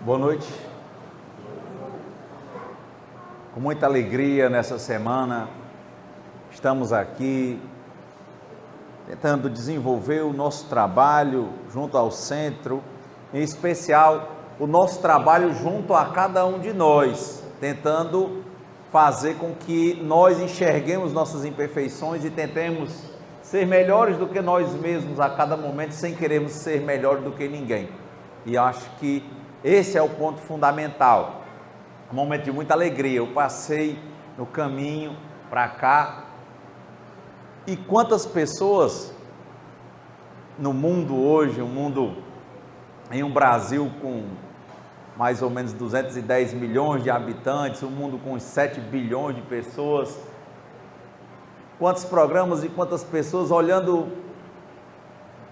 Boa noite. Com muita alegria nessa semana, estamos aqui tentando desenvolver o nosso trabalho junto ao centro, em especial o nosso trabalho junto a cada um de nós, tentando fazer com que nós enxerguemos nossas imperfeições e tentemos ser melhores do que nós mesmos a cada momento, sem querermos ser melhores do que ninguém. E acho que esse é o ponto fundamental. Um momento de muita alegria. Eu passei no caminho para cá e quantas pessoas no mundo hoje, em um Brasil com mais ou menos 210 milhões de habitantes, um mundo com 7 bilhões de pessoas, quantos programas e quantas pessoas olhando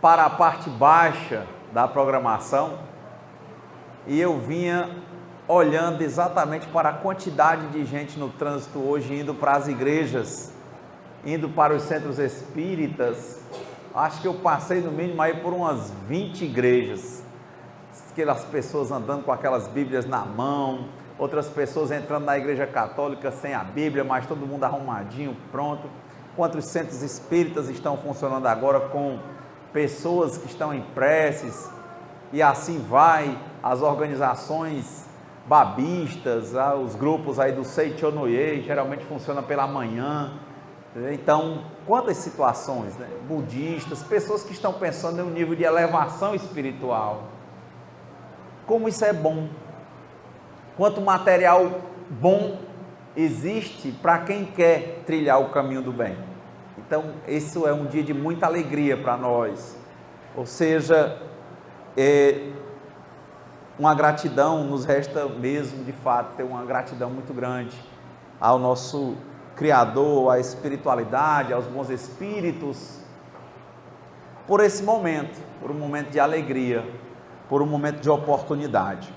para a parte baixa da programação, e eu vinha olhando exatamente para a quantidade de gente no trânsito hoje, indo para as igrejas, indo para os centros espíritas. Acho que eu passei no mínimo aí por umas 20 igrejas, aquelas pessoas andando com aquelas bíblias na mão, outras pessoas entrando na igreja católica sem a bíblia, mas todo mundo arrumadinho, pronto. Quantos centros espíritas estão funcionando agora com pessoas que estão em preces, e assim vai, as organizações babistas, os grupos aí do Seichonoye, geralmente funciona pela manhã. Então, quantas situações, né? Budistas, pessoas que estão pensando em um nível de elevação espiritual. Como isso é bom. Quanto material bom existe para quem quer trilhar o caminho do bem. Então, isso é um dia de muita alegria para nós. Ou seja, uma gratidão, nos resta mesmo, de fato, ter uma gratidão muito grande ao nosso Criador, à espiritualidade, aos bons espíritos, por esse momento, por um momento de alegria, por um momento de oportunidade.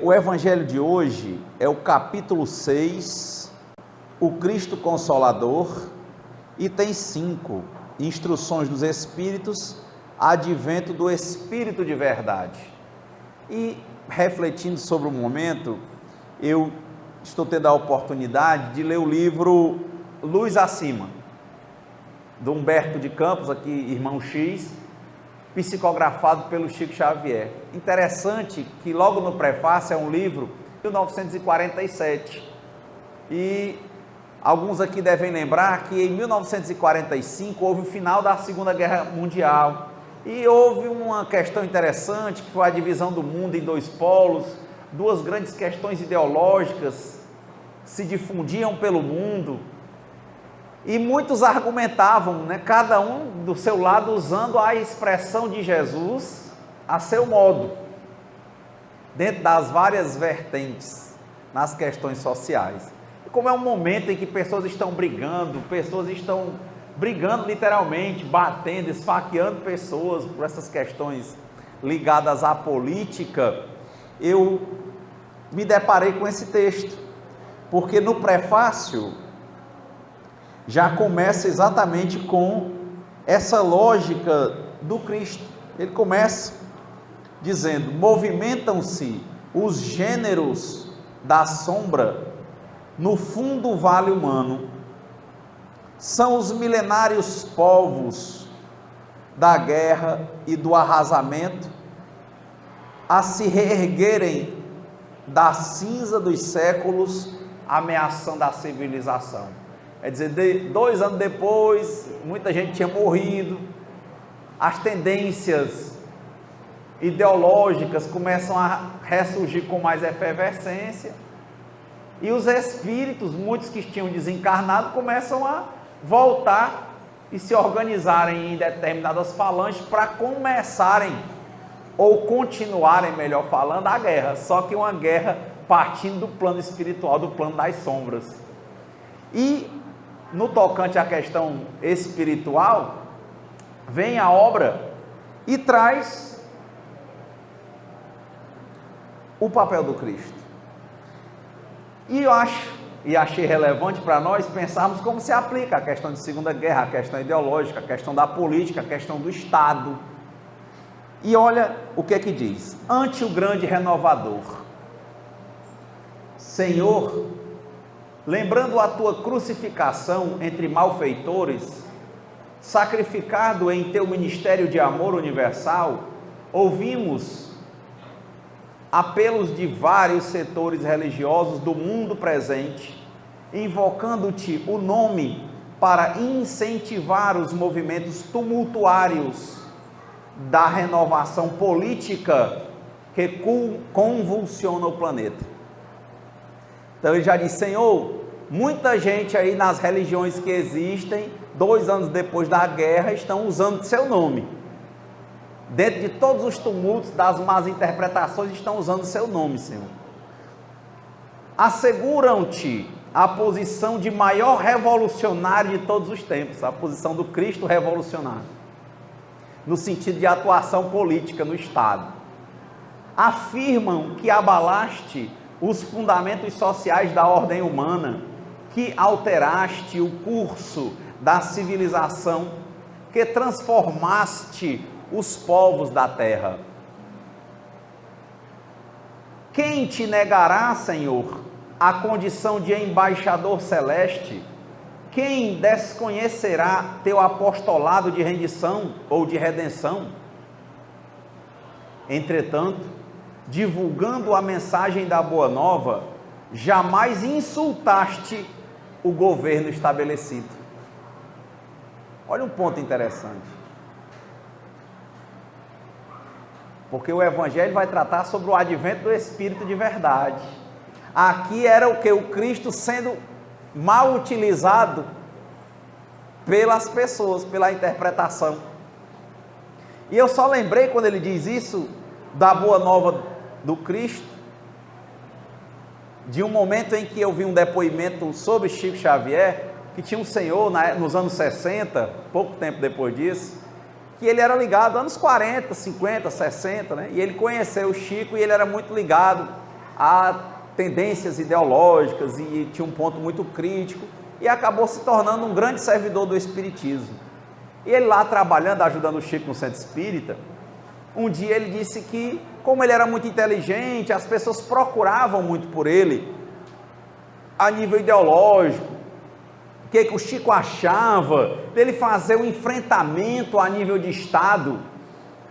O Evangelho de hoje é o capítulo 6, o Cristo Consolador, e tem 5 instruções dos Espíritos, advento do Espírito de verdade. E refletindo sobre o momento, eu estou tendo a oportunidade de ler o livro Luz Acima, do Humberto de Campos, aqui irmão X, psicografado pelo Chico Xavier. Interessante que logo no prefácio é um livro de 1947, e alguns aqui devem lembrar que em 1945 houve o final da Segunda Guerra Mundial, e houve uma questão interessante, que foi a divisão do mundo em 2 polos, 2 grandes questões ideológicas se difundiam pelo mundo, e muitos argumentavam, né, cada um do seu lado, usando a expressão de Jesus a seu modo, dentro das várias vertentes, nas questões sociais. E como é um momento em que pessoas estão brigando literalmente, batendo, esfaqueando pessoas por essas questões ligadas à política, eu me deparei com esse texto, porque no prefácio já começa exatamente com essa lógica do Cristo. Ele começa dizendo: movimentam-se os gêneros da sombra no fundo vale humano, são os milenários povos da guerra e do arrasamento a se reerguerem da cinza dos séculos, ameaçando a civilização. Quer dizer, 2 anos depois, muita gente tinha morrido, as tendências ideológicas começam a ressurgir com mais efervescência, e os espíritos, muitos que tinham desencarnado, começam a voltar e se organizarem em determinadas falanges para começarem, ou continuarem, melhor falando, a guerra, só que uma guerra partindo do plano espiritual, do plano das sombras. E no tocante à questão espiritual, vem a obra e traz o papel do Cristo. E eu achei relevante para nós pensarmos como se aplica a questão de Segunda Guerra, a questão ideológica, a questão da política, a questão do Estado. E olha o que é que diz: ante o grande renovador, Senhor, lembrando a tua crucificação entre malfeitores, sacrificado em teu ministério de amor universal, ouvimos apelos de vários setores religiosos do mundo presente, invocando-te o nome para incentivar os movimentos tumultuários da renovação política que convulsiona o planeta. Então ele já diz: Senhor, muita gente aí nas religiões que existem, 2 anos depois da guerra, estão usando seu nome. Dentro de todos os tumultos, das más interpretações, estão usando seu nome, Senhor. Asseguram-te a posição de maior revolucionário de todos os tempos, a posição do Cristo revolucionário, no sentido de atuação política no Estado. Afirmam que abalaste os fundamentos sociais da ordem humana, que alteraste o curso da civilização, que transformaste os povos da terra. Quem te negará, Senhor, a condição de embaixador celeste? Quem desconhecerá teu apostolado de rendição ou de redenção? Entretanto, divulgando a mensagem da Boa Nova, jamais insultaste o governo estabelecido. Olha um ponto interessante. Porque o Evangelho vai tratar sobre o advento do Espírito de verdade. Aqui era o que? O Cristo sendo mal utilizado pelas pessoas, pela interpretação. E eu só lembrei, quando ele diz isso, da Boa Nova do Cristo, de um momento em que eu vi um depoimento sobre Chico Xavier, que tinha um senhor nos anos 60, pouco tempo depois disso, que ele era ligado anos 40, 50, 60, né? E ele conheceu o Chico e ele era muito ligado a tendências ideológicas e tinha um ponto muito crítico e acabou se tornando um grande servidor do Espiritismo. E ele lá trabalhando, ajudando o Chico no centro espírita, um dia ele disse que, como ele era muito inteligente, as pessoas procuravam muito por ele, a nível ideológico, o que o Chico achava dele fazer um enfrentamento a nível de Estado,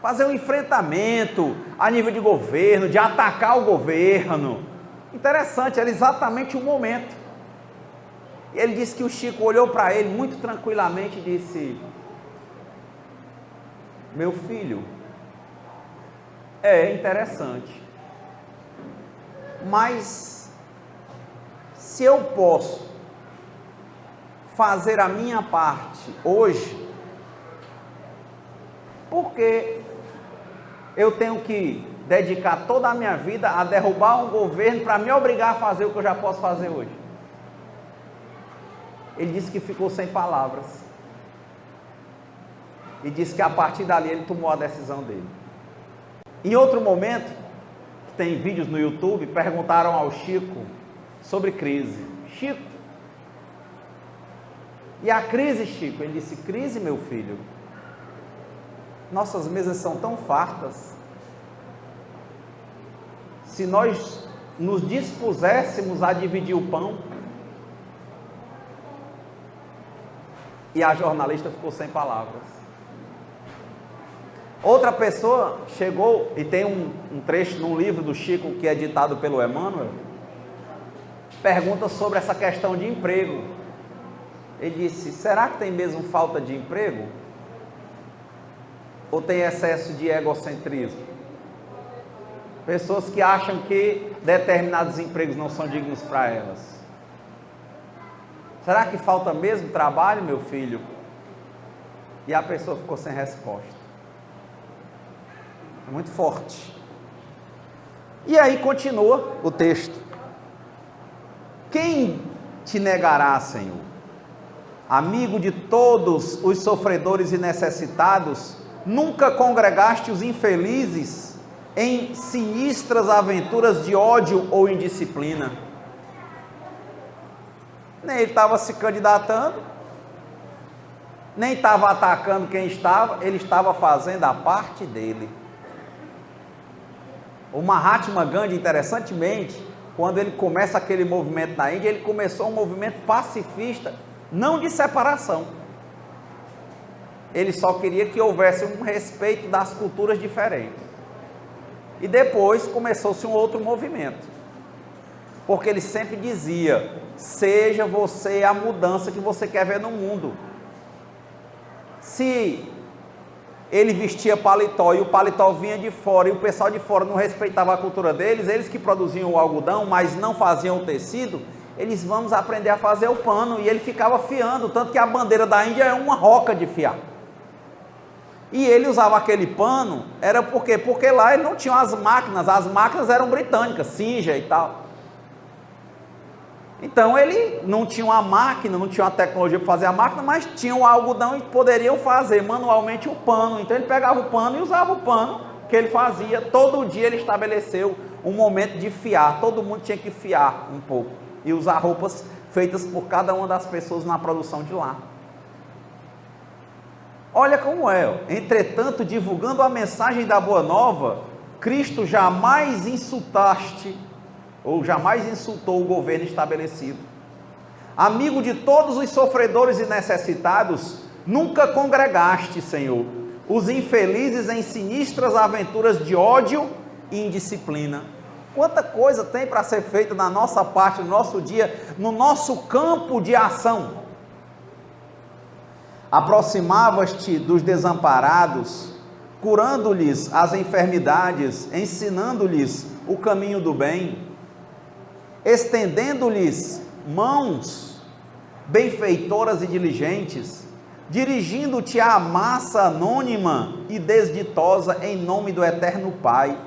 fazer um enfrentamento a nível de governo, de atacar o governo. Interessante, era exatamente o momento. E ele disse que o Chico olhou para ele muito tranquilamente e disse: meu filho, é interessante, mas se eu posso fazer a minha parte hoje, por que eu tenho que dedicar toda a minha vida a derrubar um governo para me obrigar a fazer o que eu já posso fazer hoje? Ele disse que ficou sem palavras e disse que a partir dali ele tomou a decisão dele. Em outro momento, que tem vídeos no YouTube, perguntaram ao Chico sobre crise. Chico, e a crise, Chico? Ele disse: crise, meu filho, nossas mesas são tão fartas. Se nós nos dispuséssemos a dividir o pão. E a jornalista ficou sem palavras. Outra pessoa chegou, e tem um trecho num livro do Chico que é ditado pelo Emmanuel, pergunta sobre essa questão de emprego. Ele disse: será que tem mesmo falta de emprego? Ou tem excesso de egocentrismo? Pessoas que acham que determinados empregos não são dignos para elas. Será que falta mesmo trabalho, meu filho? E a pessoa ficou sem resposta. É muito forte. E aí continua o texto: quem te negará, Senhor? Amigo de todos os sofredores e necessitados, nunca congregaste os infelizes em sinistras aventuras de ódio ou indisciplina. Nem ele estava se candidatando, nem estava atacando quem estava, ele estava fazendo a parte dele. O Mahatma Gandhi, interessantemente, quando ele começa aquele movimento na Índia, ele começou um movimento pacifista, não de separação. Ele só queria que houvesse um respeito das culturas diferentes. E depois começou-se um outro movimento. Porque ele sempre dizia: seja você a mudança que você quer ver no mundo. Se ele vestia paletó e o paletó vinha de fora e o pessoal de fora não respeitava a cultura deles, eles que produziam o algodão, mas não faziam o tecido, eles vamos aprender a fazer o pano, e ele ficava fiando, tanto que a bandeira da Índia é uma roca de fiar. E ele usava aquele pano, era por quê? Porque lá ele não tinha as máquinas eram britânicas, Singer e tal. Então ele não tinha uma máquina, não tinha uma tecnologia para fazer a máquina, mas tinha o algodão e poderiam fazer manualmente o pano. Então ele pegava o pano e usava o pano que ele fazia. Todo dia ele estabeleceu um momento de fiar, todo mundo tinha que fiar um pouco e usar roupas feitas por cada uma das pessoas na produção de lá. Olha como é. Entretanto, divulgando a mensagem da Boa Nova, Cristo jamais insultou o governo estabelecido. Amigo de todos os sofredores e necessitados, nunca congregaste, Senhor, os infelizes em sinistras aventuras de ódio e indisciplina. Quanta coisa tem para ser feita na nossa parte, no nosso dia, no nosso campo de ação. Aproximavas-te dos desamparados, curando-lhes as enfermidades, ensinando-lhes o caminho do bem, estendendo-lhes mãos benfeitoras e diligentes, dirigindo-te à massa anônima e desditosa em nome do eterno Pai.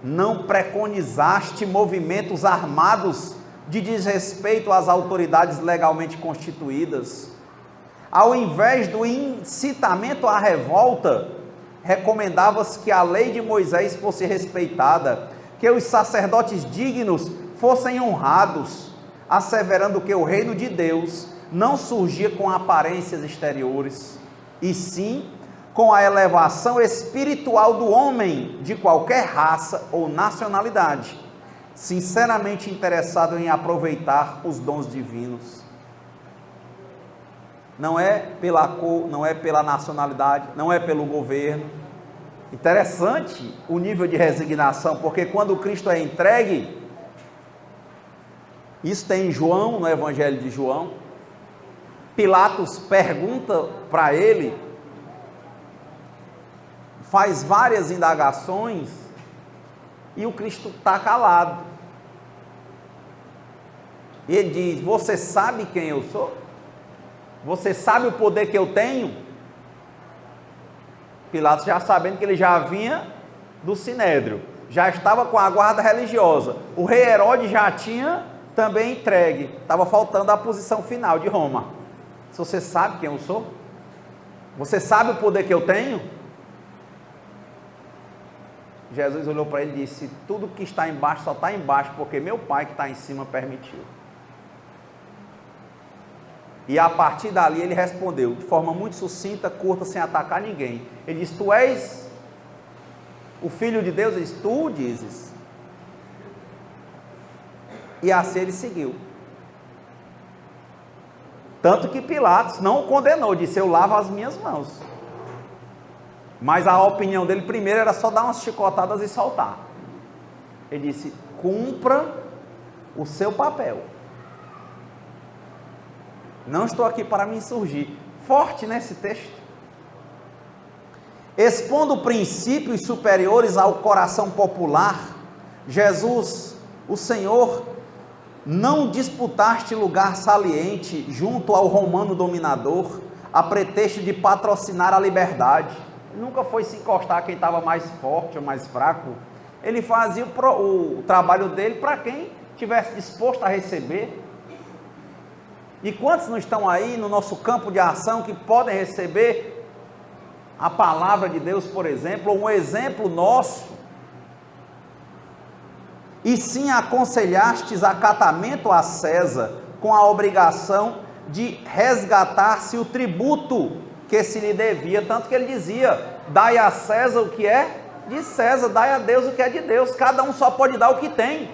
Não preconizaste movimentos armados de desrespeito às autoridades legalmente constituídas. Ao invés do incitamento à revolta, recomendavas que a lei de Moisés fosse respeitada, que os sacerdotes dignos fossem honrados, asseverando que o reino de Deus não surgia com aparências exteriores, e sim com a elevação espiritual do homem de qualquer raça ou nacionalidade, sinceramente interessado em aproveitar os dons divinos. Não é pela cor, não é pela nacionalidade, não é pelo governo. Interessante o nível de resignação, porque quando Cristo é entregue, isso tem em João, no Evangelho de João, Pilatos pergunta para ele, faz várias indagações, e o Cristo está calado. E ele diz: você sabe quem eu sou? Você sabe o poder que eu tenho? Pilatos, já sabendo que ele já vinha do Sinédrio, já estava com a guarda religiosa, o rei Herodes já tinha também entregue, estava faltando a posição final de Roma. Se você sabe quem eu sou? Você sabe o poder que eu tenho? Jesus olhou para ele e disse: tudo que está embaixo só está embaixo porque meu Pai que está em cima permitiu. E a partir dali ele respondeu de forma muito sucinta, curta, sem atacar ninguém. Ele disse: tu és o Filho de Deus? Ele disse: tu dizes. E assim ele seguiu. Tanto que Pilatos não o condenou, disse: eu lavo as minhas mãos. Mas a opinião dele primeiro era só dar umas chicotadas e soltar. Ele disse: cumpra o seu papel. Não estou aqui para me insurgir. Forte nesse texto. Expondo princípios superiores ao coração popular, Jesus, o Senhor, não disputaste lugar saliente junto ao romano dominador, a pretexto de patrocinar a liberdade. Nunca foi se encostar a quem estava mais forte ou mais fraco. Ele fazia o trabalho dele para quem estivesse disposto a receber. E quantos não estão aí no nosso campo de ação que podem receber a palavra de Deus, por exemplo, ou um exemplo nosso? E sim aconselhastes acatamento a César, com a obrigação de resgatar-se o tributo que se lhe devia, tanto que ele dizia: dai a César o que é de César, dai a Deus o que é de Deus, cada um só pode dar o que tem.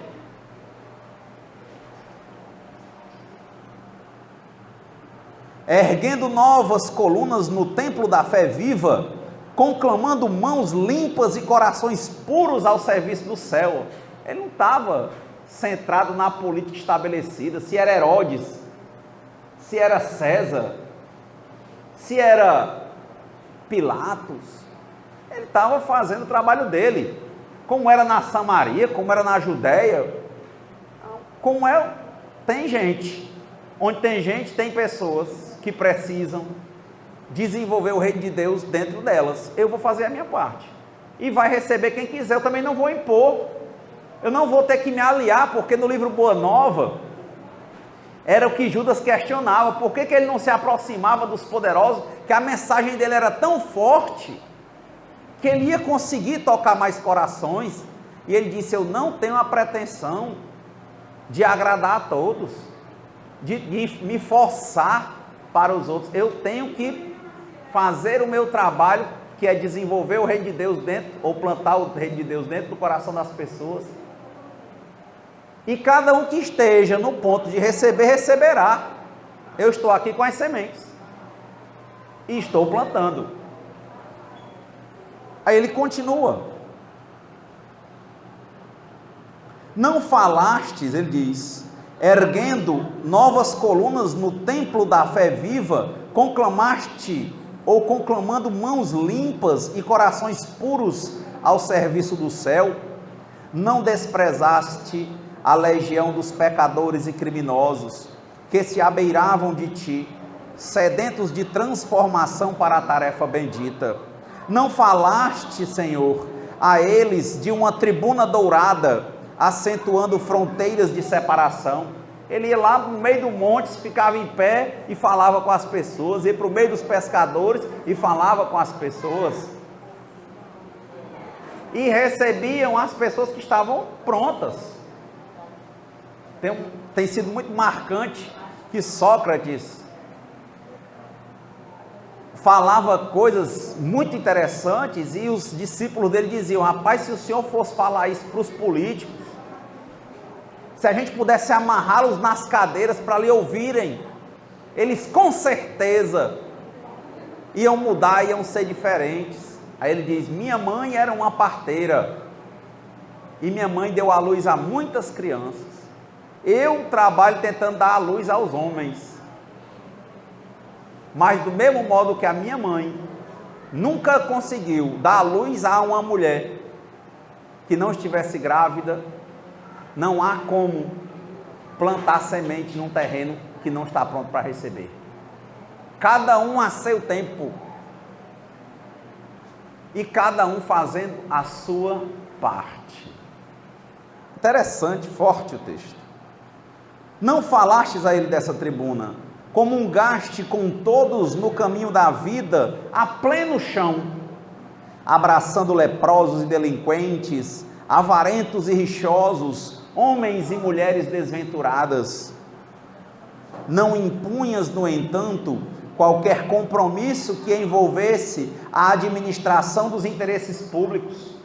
Erguendo novas colunas no templo da fé viva, conclamando mãos limpas e corações puros ao serviço do céu. Ele não estava centrado na política estabelecida, se era Herodes, se era César, se era Pilatos. Ele estava fazendo o trabalho dele, como era na Samaria, como era na Judéia, como é, tem gente, onde tem gente, tem pessoas que precisam desenvolver o reino de Deus dentro delas. Eu vou fazer a minha parte, e vai receber quem quiser. Eu também não vou impor, eu não vou ter que me aliar, porque no livro Boa Nova, era o que Judas questionava, por que ele não se aproximava dos poderosos, que a mensagem dele era tão forte, que ele ia conseguir tocar mais corações, e ele disse, eu não tenho a pretensão de agradar a todos, de me forçar para os outros, eu tenho que fazer o meu trabalho, que é desenvolver o reino de Deus dentro, ou plantar o reino de Deus dentro do coração das pessoas, e cada um que esteja no ponto de receber, receberá. Eu estou aqui com as sementes, e estou plantando. Aí ele continua, não falastes, ele diz, erguendo novas colunas no templo da fé viva, conclamaste ou conclamando mãos limpas e corações puros ao serviço do céu, não desprezaste a legião dos pecadores e criminosos, que se abeiravam de ti, sedentos de transformação para a tarefa bendita. Não falaste, Senhor, a eles de uma tribuna dourada, acentuando fronteiras de separação. Ele ia lá no meio do monte, ficava em pé e falava com as pessoas, ia para o meio dos pescadores e falava com as pessoas. E recebiam as pessoas que estavam prontas. Tem sido muito marcante que Sócrates falava coisas muito interessantes e os discípulos dele diziam, rapaz, se o senhor fosse falar isso para os políticos, se a gente pudesse amarrá-los nas cadeiras para lhe ouvirem, eles com certeza iam mudar, iam ser diferentes. Aí ele diz, minha mãe era uma parteira, e minha mãe deu à luz a muitas crianças, eu trabalho tentando dar à luz aos homens, mas do mesmo modo que a minha mãe nunca conseguiu dar à luz a uma mulher que não estivesse grávida, não há como plantar semente num terreno que não está pronto para receber. Cada um a seu tempo, e cada um fazendo a sua parte. Interessante, forte o texto. Não falastes a ele dessa tribuna, comungaste com todos no caminho da vida, a pleno chão, abraçando leprosos e delinquentes, avarentos e rixosos, homens e mulheres desventuradas. Não impunhas, no entanto, qualquer compromisso que envolvesse a administração dos interesses públicos,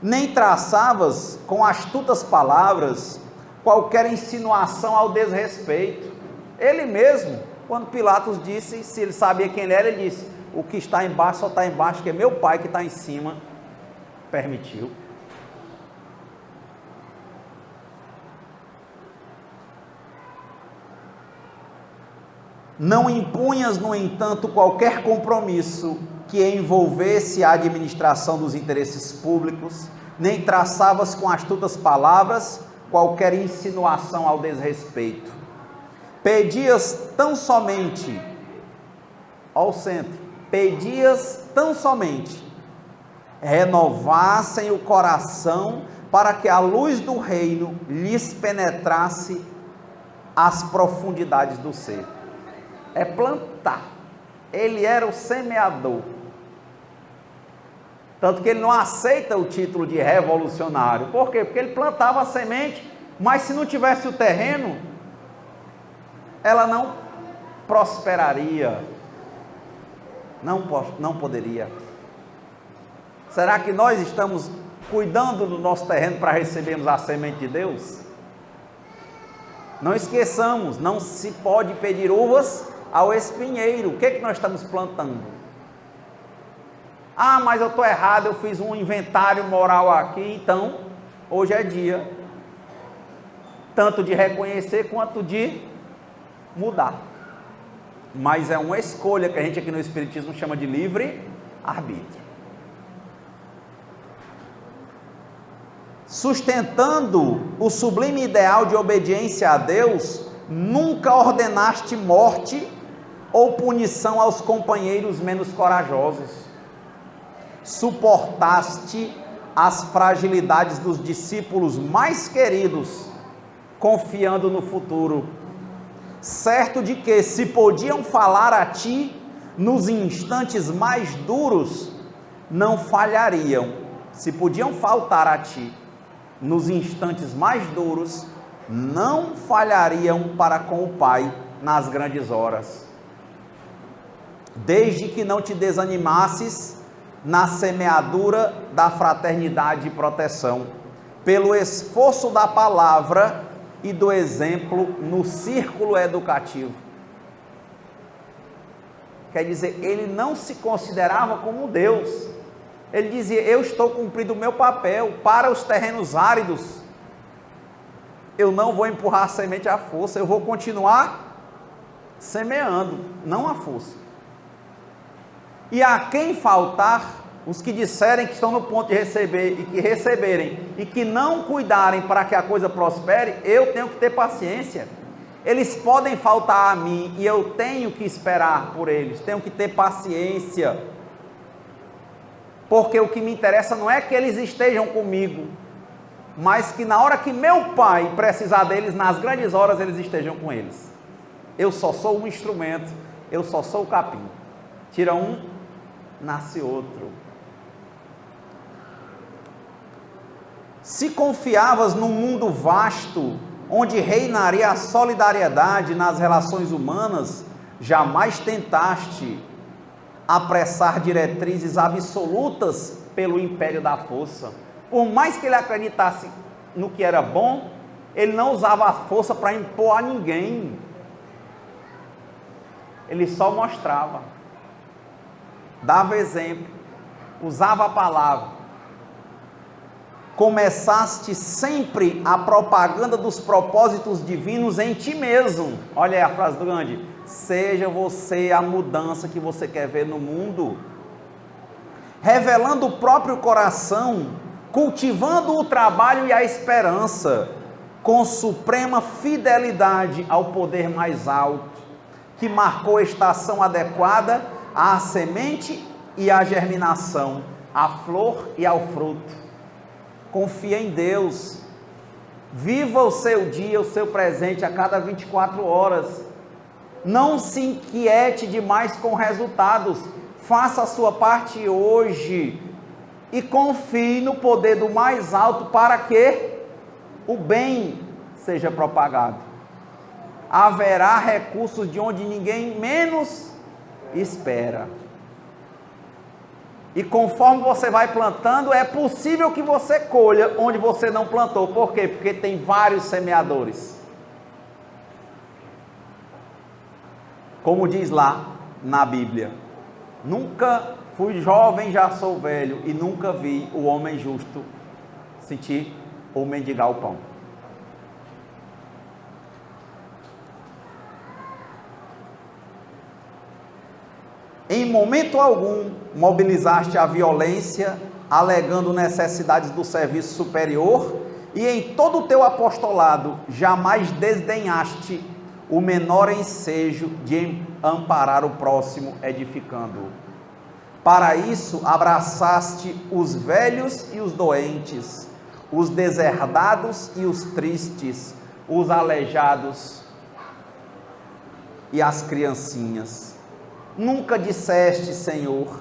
nem traçavas com astutas palavras qualquer insinuação ao desrespeito. Ele mesmo, quando Pilatos disse, se ele sabia quem ele era, ele disse, o que está embaixo só está embaixo, que é meu Pai que está em cima, permitiu. Não impunhas, no entanto, qualquer compromisso que envolvesse a administração dos interesses públicos, nem traçavas com astutas palavras qualquer insinuação ao desrespeito. Pedias tão somente, ao centro, pedias tão somente, renovassem o coração para que a luz do reino lhes penetrasse as profundidades do ser. É plantar. Ele era o semeador. Tanto que ele não aceita o título de revolucionário. Por quê? Porque ele plantava a semente, mas se não tivesse o terreno, ela não prosperaria. Não poderia. Será que nós estamos cuidando do nosso terreno para recebermos a semente de Deus? Não esqueçamos, não se pode pedir uvas ao espinheiro. O que é que nós estamos plantando? Ah, mas eu estou errado, eu fiz um inventário moral aqui, então hoje é dia tanto de reconhecer quanto de mudar. Mas é uma escolha que a gente aqui no Espiritismo chama de livre arbítrio. Sustentando o sublime ideal de obediência a Deus, nunca ordenaste morte ou punição aos companheiros menos corajosos. Suportaste as fragilidades dos discípulos mais queridos, confiando no futuro, certo de que, se podiam falar a ti nos instantes mais duros, não falhariam. Se podiam faltar a ti nos instantes mais duros, não falhariam para com o Pai nas grandes horas. Desde que não te desanimasses na semeadura da fraternidade e proteção, pelo esforço da palavra e do exemplo no círculo educativo. Quer dizer, ele não se considerava como Deus. Ele dizia: eu estou cumprindo o meu papel para os terrenos áridos. Eu não vou empurrar a semente à força, eu vou continuar semeando, não à força. E a quem faltar, os que disserem que estão no ponto de receber e que receberem e que não cuidarem para que a coisa prospere, eu tenho que ter paciência. Eles podem faltar a mim e eu tenho que esperar por eles, tenho que ter paciência. Porque o que me interessa não é que eles estejam comigo, mas que na hora que meu Pai precisar deles, nas grandes horas, eles estejam com eles. Eu só sou um instrumento, eu só sou o capim. Tira um, nasce outro. Se confiavas num mundo vasto, onde reinaria a solidariedade nas relações humanas, jamais tentaste apressar diretrizes absolutas pelo império da força. Por mais que ele acreditasse no que era bom, ele não usava a força para impor a ninguém. Ele só mostrava, dava exemplo, usava a palavra. Começaste sempre a propaganda dos propósitos divinos em ti mesmo. Olha aí a frase do Gandhi: seja você a mudança que você quer ver no mundo. Revelando o próprio coração, cultivando o trabalho e a esperança, com suprema fidelidade ao poder mais alto, que marcou a estação adequada à semente e à germinação, à flor e ao fruto. Confia em Deus, viva o seu dia, o seu presente a cada 24 horas, não se inquiete demais com resultados, faça a sua parte hoje, e confie no poder do mais alto para que o bem seja propagado. Haverá recursos de onde ninguém menos espera. E conforme você vai plantando, é possível que você colha onde você não plantou. Por quê? Porque tem vários semeadores. Como diz lá na Bíblia: nunca fui jovem, já sou velho, e nunca vi o homem justo sentir ou mendigar o pão. Em momento algum mobilizaste a violência, alegando necessidades do serviço superior, e em todo o teu apostolado jamais desdenhaste o menor ensejo de amparar o próximo, edificando-o. Para isso abraçaste os velhos e os doentes, os deserdados e os tristes, os aleijados e as criancinhas. Nunca disseste, Senhor,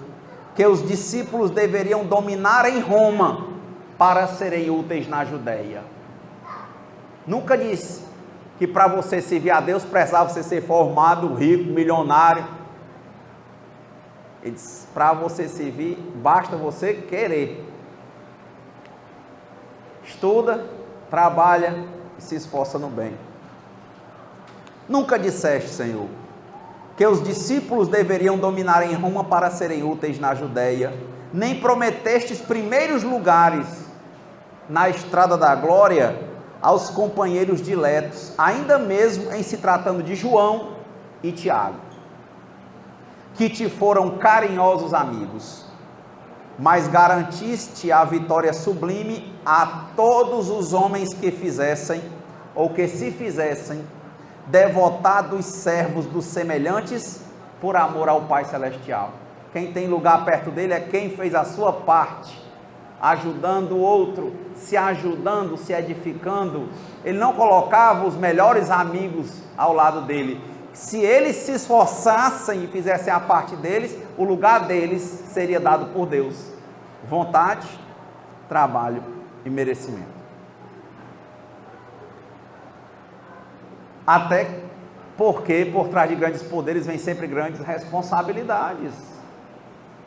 que os discípulos deveriam dominar em Roma para serem úteis na Judéia. Nunca disse que para você servir a Deus precisava você ser formado, rico, milionário. Ele diz, para você servir, basta você querer. Estuda, trabalha e se esforça no bem. Nunca disseste, Senhor, que os discípulos deveriam dominar em Roma para serem úteis na Judéia, nem prometestes primeiros lugares na estrada da glória aos companheiros diletos, ainda mesmo em se tratando de João e Tiago, que te foram carinhosos amigos, mas garantiste a vitória sublime a todos os homens que fizessem, ou que se fizessem, devotados servos dos semelhantes, por amor ao Pai Celestial. Quem tem lugar perto dele é quem fez a sua parte, ajudando o outro, se ajudando, se edificando. Ele não colocava os melhores amigos ao lado dele. Se eles se esforçassem e fizessem a parte deles, o lugar deles seria dado por Deus. Vontade, trabalho e merecimento. Até porque por trás de grandes poderes vem sempre grandes responsabilidades.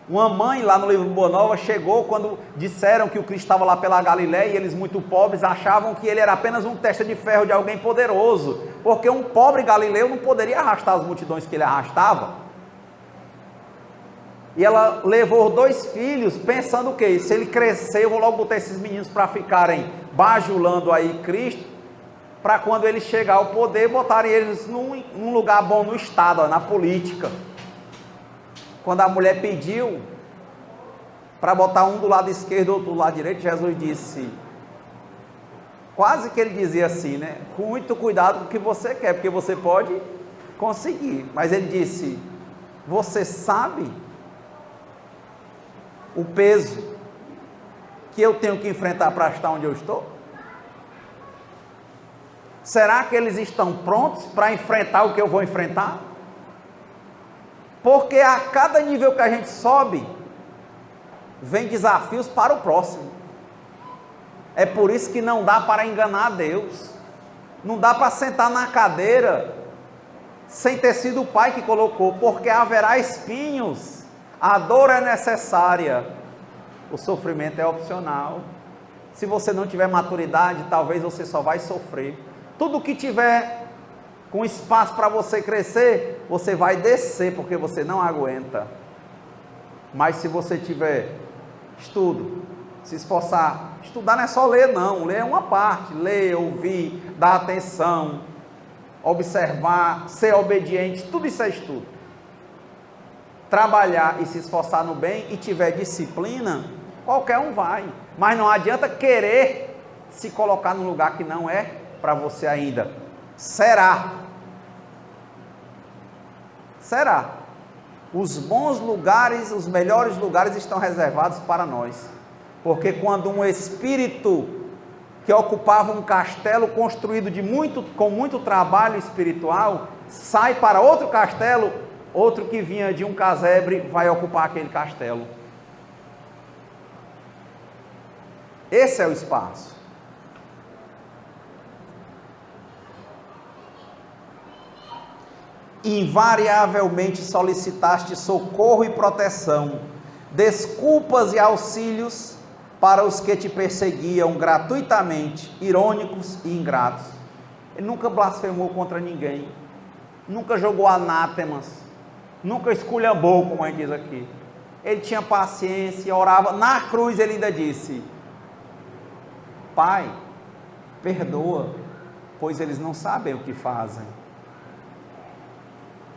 Uma mãe lá no livro Boa Nova chegou quando disseram que o Cristo estava lá pela Galiléia, e eles, muito pobres, achavam que ele era apenas um testa de ferro de alguém poderoso, porque um pobre galileu não poderia arrastar as multidões que ele arrastava. E ela levou 2 filhos, pensando o quê? Se ele crescer, eu vou logo botar esses meninos para ficarem bajulando aí Cristo, para quando ele chegar ao poder, botarem eles num lugar bom no Estado, na política. Quando a mulher pediu para botar um do lado esquerdo e outro do lado direito, Jesus disse, quase que ele dizia assim, né? Com muito cuidado com o que você quer, porque você pode conseguir. Mas ele disse, você sabe o peso que eu tenho que enfrentar para estar onde eu estou? Será que eles estão prontos para enfrentar o que eu vou enfrentar? Porque a cada nível que a gente sobe, vem desafios para o próximo. É por isso que não dá para enganar Deus. Não dá para sentar na cadeira sem ter sido o Pai que colocou, porque haverá espinhos. A dor é necessária, o sofrimento é opcional. Se você não tiver maturidade, talvez você só vai sofrer. Tudo que tiver com espaço para você crescer, você vai descer, porque você não aguenta. Mas se você tiver estudo, se esforçar, estudar não é só ler não, ler é uma parte, ler, ouvir, dar atenção, observar, ser obediente, tudo isso é estudo. Trabalhar e se esforçar no bem e tiver disciplina, qualquer um vai, mas não adianta querer se colocar num lugar que não é para você ainda. Será. Os bons lugares, os melhores lugares estão reservados para nós. Porque quando um espírito que ocupava um castelo construído com muito trabalho espiritual, sai para outro castelo, outro que vinha de um casebre vai ocupar aquele castelo. Esse é o espaço. Invariavelmente solicitaste socorro e proteção, desculpas e auxílios para os que te perseguiam gratuitamente, irônicos e ingratos. Ele nunca blasfemou contra ninguém, nunca jogou anátemas, nunca esculhambou, como a gente diz aqui. Ele tinha paciência, orava. Na cruz ele ainda disse, Pai, perdoa, pois eles não sabem o que fazem.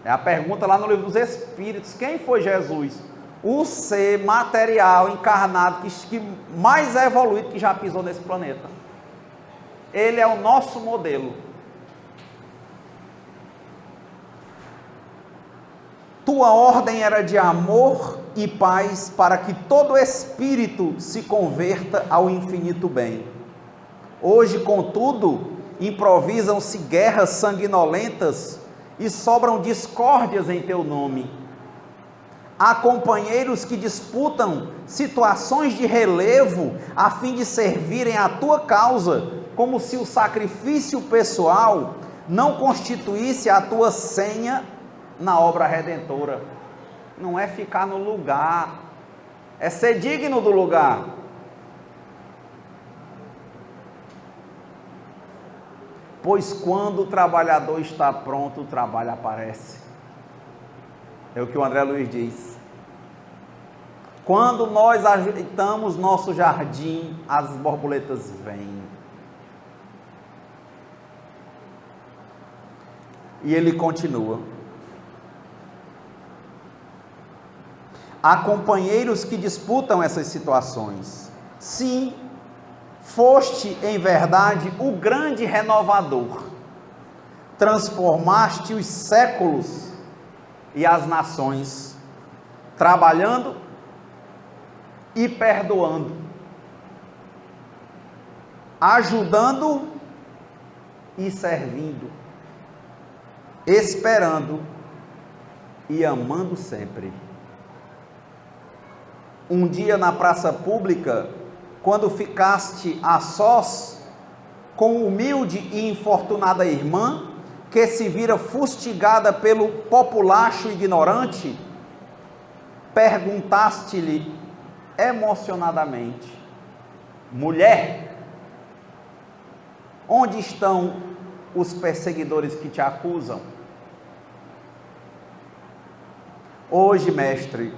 É a pergunta lá no livro dos Espíritos, quem foi Jesus? O ser material, encarnado, que mais evoluído que já pisou nesse planeta. Ele é o nosso modelo. Tua ordem era de amor e paz, para que todo espírito se converta ao infinito bem. Hoje, contudo, improvisam-se guerras sanguinolentas e sobram discórdias em teu nome. Há companheiros que disputam situações de relevo a fim de servirem à tua causa, como se o sacrifício pessoal não constituísse a tua senha na obra redentora. não é ficar no lugar, é ser digno do lugar. Pois quando o trabalhador está pronto, o trabalho aparece. É o que o André Luiz diz. Quando nós ajeitamos nosso jardim, as borboletas vêm. E ele continua. Há companheiros que disputam essas situações. Sim, foste em verdade o grande renovador. Transformaste os séculos e as nações, trabalhando e perdoando, ajudando e servindo, esperando e amando sempre. Um dia na praça pública, quando ficaste a sós com humilde e infortunada irmã, que se vira fustigada pelo populacho ignorante, perguntaste-lhe emocionadamente: mulher, onde estão os perseguidores que te acusam? Hoje, mestre,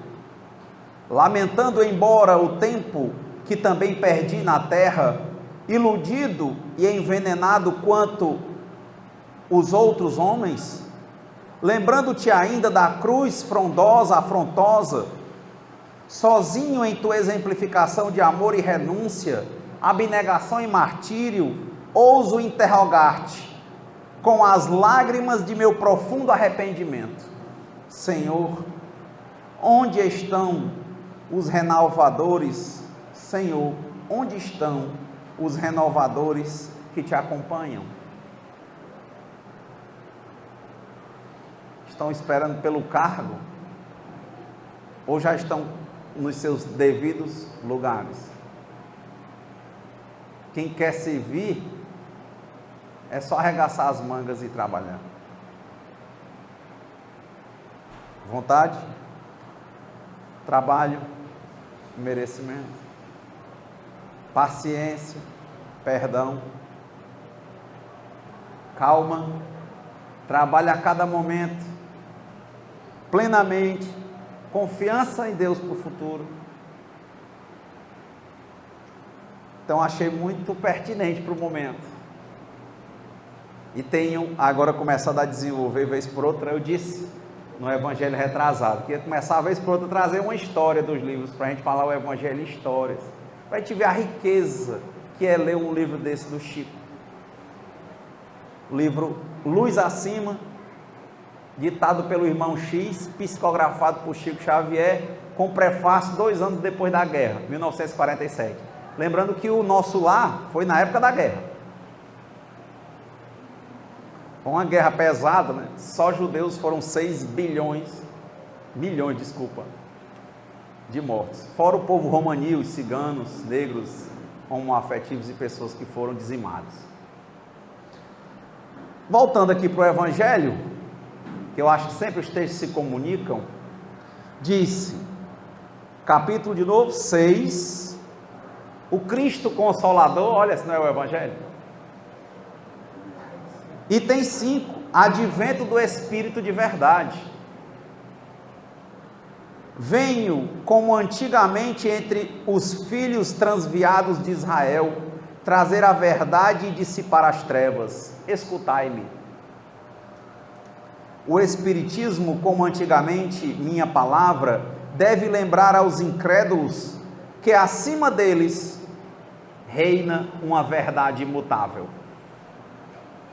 lamentando embora o tempo que também perdi na terra, iludido e envenenado quanto os outros homens, lembrando-te ainda da cruz frondosa, afrontosa, sozinho em tua exemplificação de amor e renúncia, abnegação e martírio, ouso interrogar-te, com as lágrimas de meu profundo arrependimento: Senhor, onde estão os renovadores? Senhor, onde estão os renovadores que te acompanham? Estão esperando pelo cargo? Ou já estão nos seus devidos lugares? Quem quer servir é só arregaçar as mangas e trabalhar. Vontade, trabalho, merecimento, paciência, perdão, calma, trabalha a cada momento, plenamente, confiança em Deus para o futuro. Então achei muito pertinente para o momento. E tenho agora começado a desenvolver vez por outra. Eu disse no Evangelho retrasado que ia começar vez por outra a trazer uma história dos livros, para a gente falar o Evangelho em histórias, para a gente ver a riqueza que é ler um livro desse do Chico. O livro Luz Acima, ditado pelo irmão X, psicografado por Chico Xavier, com prefácio 2 anos depois da guerra, 1947. Lembrando que o nosso lar foi na época da guerra. Foi uma guerra pesada, né? Só judeus foram 6 milhões, de mortos. Fora o povo romanil, os ciganos, negros, homoafetivos e pessoas que foram dizimadas. Voltando aqui para o Evangelho, que eu acho que sempre os textos se comunicam, disse, capítulo de novo, 6, o Cristo Consolador, olha se não é o Evangelho. Item 5, advento do Espírito de verdade. Venho, como antigamente entre os filhos transviados de Israel, trazer a verdade e dissipar as trevas. Escutai-me. O Espiritismo, como antigamente minha palavra, deve lembrar aos incrédulos que acima deles reina uma verdade imutável.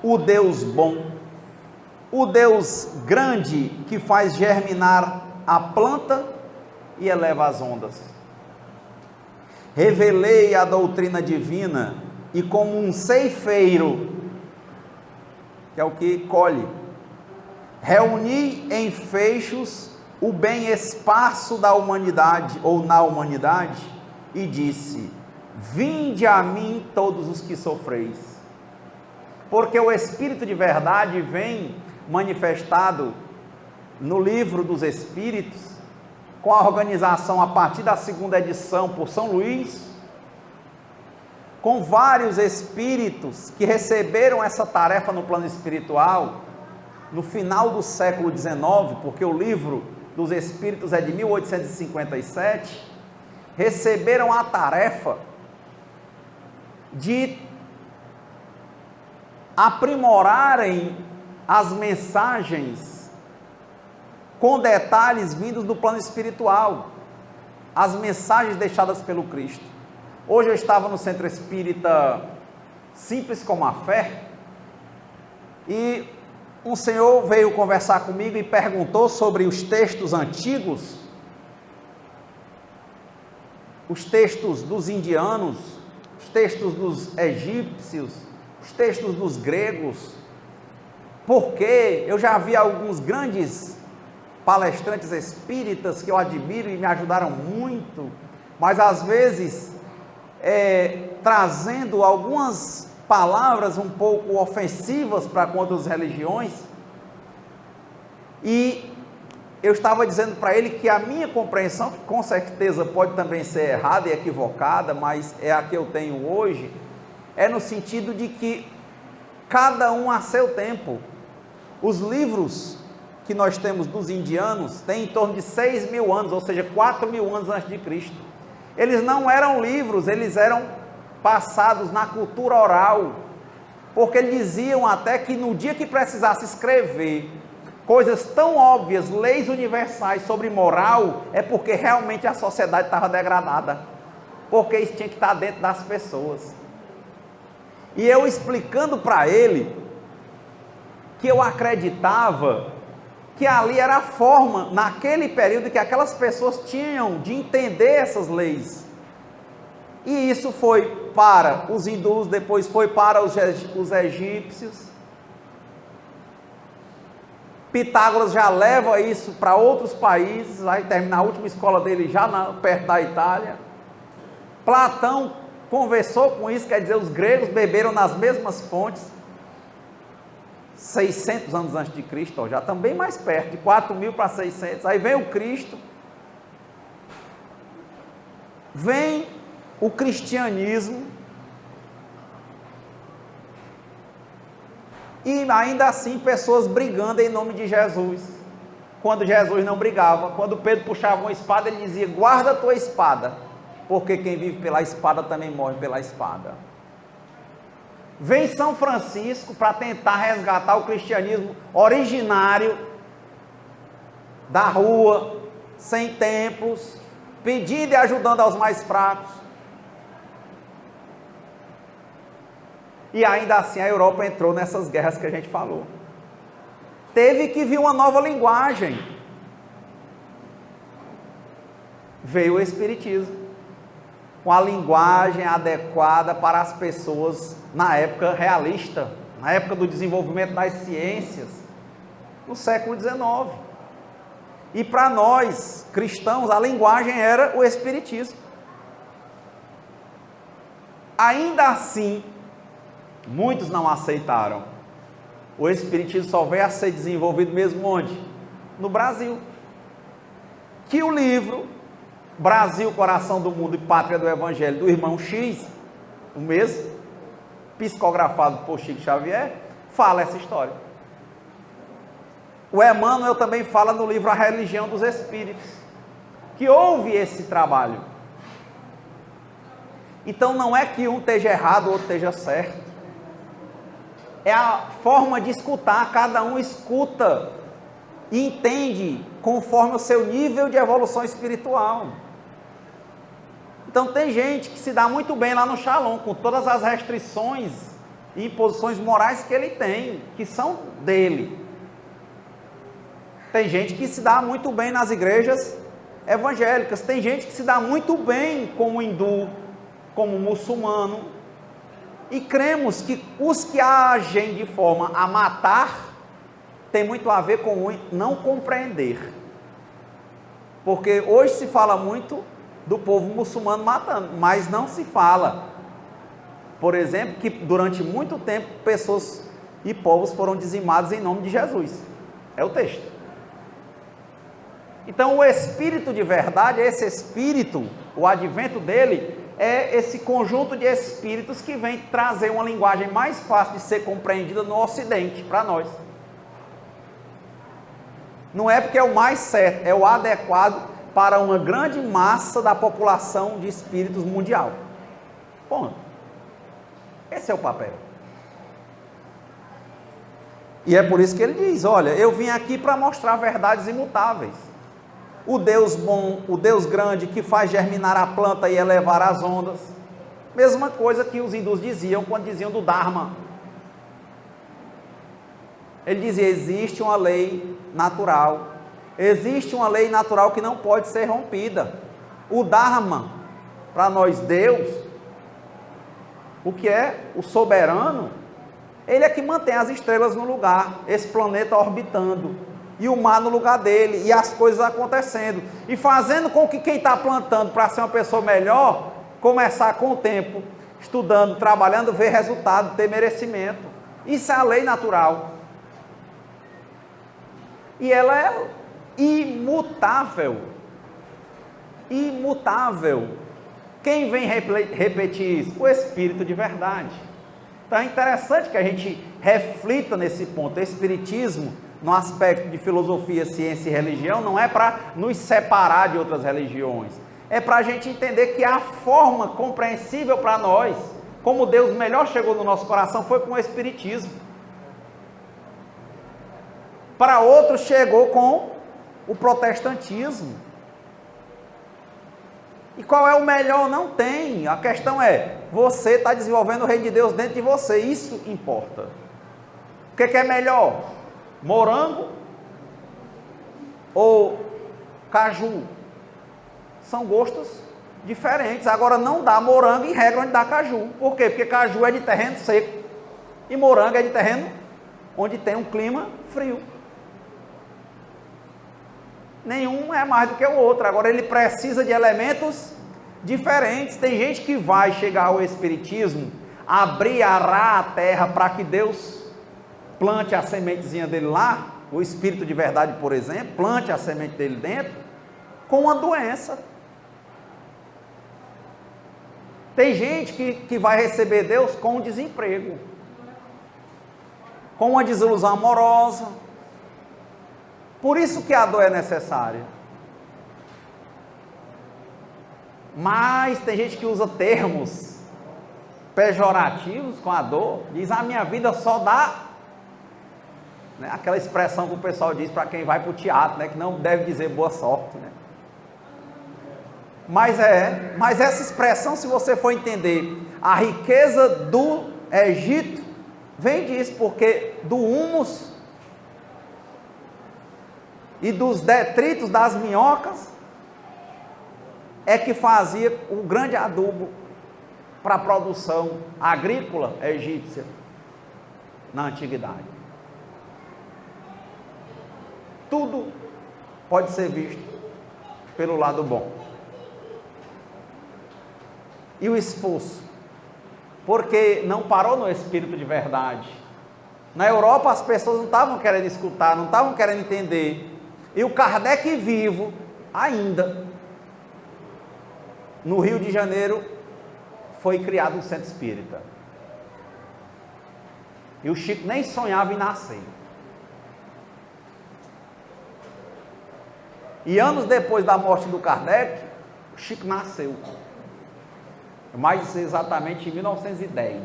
O Deus bom, o Deus grande que faz germinar a planta e eleva as ondas. Revelei a doutrina divina e como um ceifeiro, que é o que colhe, reuni em feixos o bem esparso da humanidade, ou na humanidade, e disse, vinde a mim todos os que sofreis. Porque o Espírito de verdade vem manifestado no livro dos Espíritos, com a organização a partir da segunda edição por São Luís, com vários espíritos que receberam essa tarefa no plano espiritual no final do século XIX, porque o livro dos Espíritos é de 1857, receberam a tarefa de aprimorarem as mensagens com detalhes vindos do plano espiritual, as mensagens deixadas pelo Cristo. Hoje eu estava no Centro Espírita Simples como a Fé, e um senhor veio conversar comigo e perguntou sobre os textos antigos, os textos dos indianos, os textos dos egípcios, os textos dos gregos, porque eu já vi alguns grandes palestrantes espíritas que eu admiro e me ajudaram muito, mas às vezes trazendo algumas palavras um pouco ofensivas para com outras religiões, e eu estava dizendo para ele que a minha compreensão, que com certeza pode também ser errada e equivocada, mas é a que eu tenho hoje, é no sentido de que cada um a seu tempo. Os livros que nós temos dos indianos têm em torno de 6.000 anos, ou seja, 4.000 anos antes de Cristo. Eles não eram livros, eles eram passados na cultura oral, porque eles diziam até que no dia que precisasse escrever coisas tão óbvias, leis universais sobre moral, é porque realmente a sociedade estava degradada, porque isso tinha que estar dentro das pessoas. E eu explicando para ele que eu acreditava que ali era a forma, naquele período, que aquelas pessoas tinham de entender essas leis. E isso foi para os hindus, depois foi para os egípcios. Pitágoras já leva isso para outros países, vai terminar a última escola dele já perto da Itália. Platão conversou com isso, quer dizer, os gregos beberam nas mesmas fontes, 600 anos antes de Cristo, já também mais perto, de 4.000 para 600, aí vem o Cristo, vem o cristianismo, e ainda assim pessoas brigando em nome de Jesus, quando Jesus não brigava. Quando Pedro puxava uma espada, ele dizia: guarda a tua espada, porque quem vive pela espada também morre pela espada. Vem São Francisco para tentar resgatar o cristianismo originário da rua, sem templos, pedindo e ajudando aos mais fracos. E ainda assim a Europa entrou nessas guerras que a gente falou. Teve que vir uma nova linguagem. Veio o Espiritismo, com a linguagem adequada para as pessoas na época realista, na época do desenvolvimento das ciências, no século XIX. E para nós, cristãos, a linguagem era o Espiritismo. Ainda assim, muitos não aceitaram. O Espiritismo só veio a ser desenvolvido mesmo onde? No Brasil. Que o livro Brasil, Coração do Mundo e Pátria do Evangelho, do irmão X, o mesmo, psicografado por Chico Xavier, fala essa história. O Emmanuel também fala no livro A Religião dos Espíritos, que houve esse trabalho. Então não é que um esteja errado, o outro esteja certo. É a forma de escutar, cada um escuta e entende conforme o seu nível de evolução espiritual. Então tem gente que se dá muito bem lá no Shalom, com todas as restrições e imposições morais que ele tem, que são dele. Tem gente que se dá muito bem nas igrejas evangélicas, tem gente que se dá muito bem como hindu, como muçulmano, e cremos que os que agem de forma a matar, tem muito a ver com o não compreender, porque hoje se fala muito do povo muçulmano matando, mas não se fala, por exemplo, que durante muito tempo pessoas e povos foram dizimados em nome de Jesus. É o texto. Então o Espírito de verdade, esse Espírito, o advento dele, é esse conjunto de Espíritos que vem trazer uma linguagem mais fácil de ser compreendida no Ocidente, para nós. Não é porque é o mais certo, é o adequado para uma grande massa da população de espíritos mundial. Ponto. Esse é o papel. E é por isso que ele diz, olha, eu vim aqui para mostrar verdades imutáveis. O Deus bom, o Deus grande que faz germinar a planta e elevar as ondas. Mesma coisa que os hindus diziam quando diziam do Dharma. Ele dizia, existe uma lei natural. Existe uma lei natural que não pode ser rompida. O Dharma, para nós Deus, o que é o soberano, ele é que mantém as estrelas no lugar, esse planeta orbitando, e o mar no lugar dele, e as coisas acontecendo, e fazendo com que quem está plantando para ser uma pessoa melhor, começar com o tempo, estudando, trabalhando, ver resultado, ter merecimento. Isso é a lei natural. E ela é imutável. Imutável. Quem vem repetir isso? O Espírito de verdade. Então é interessante que a gente reflita nesse ponto. O Espiritismo, no aspecto de filosofia, ciência e religião, não é para nos separar de outras religiões. É para a gente entender que a forma compreensível para nós, como Deus melhor chegou no nosso coração, foi com o Espiritismo. Para outros chegou com o protestantismo. E qual é o melhor? Não tem. A questão é, você está desenvolvendo o reino de Deus dentro de você. Isso importa. O que é melhor? Morango ou caju? São gostos diferentes. Agora não dá morango em regra onde dá caju. Por quê? Porque caju é de terreno seco e morango é de terreno onde tem um clima frio. Nenhum é mais do que o outro. Agora ele precisa de elementos diferentes. Tem gente que vai chegar ao Espiritismo, abrir, arar a terra para que Deus plante a sementezinha dele lá, o Espírito de verdade, por exemplo, plante a semente dele dentro, com uma doença. Tem gente que vai receber Deus com um desemprego, com uma desilusão amorosa. Por isso que a dor é necessária. Mas tem gente que usa termos pejorativos com a dor, diz, a minha vida só dá, né? Aquela expressão que o pessoal diz para quem vai para o teatro, né? Que não deve dizer boa sorte, né? Mas essa expressão, se você for entender a riqueza do Egito, vem disso, porque do humus e dos detritos das minhocas é que fazia o grande adubo para a produção agrícola egípcia na antiguidade. Tudo pode ser visto pelo lado bom. E o esforço, porque não parou no Espírito de verdade. Na Europa as pessoas não estavam querendo escutar, não estavam querendo entender. E o Kardec vivo, ainda, no Rio de Janeiro, foi criado um centro espírita. E o Chico nem sonhava em nascer. E anos depois da morte do Kardec, o Chico nasceu. Mais exatamente em 1910.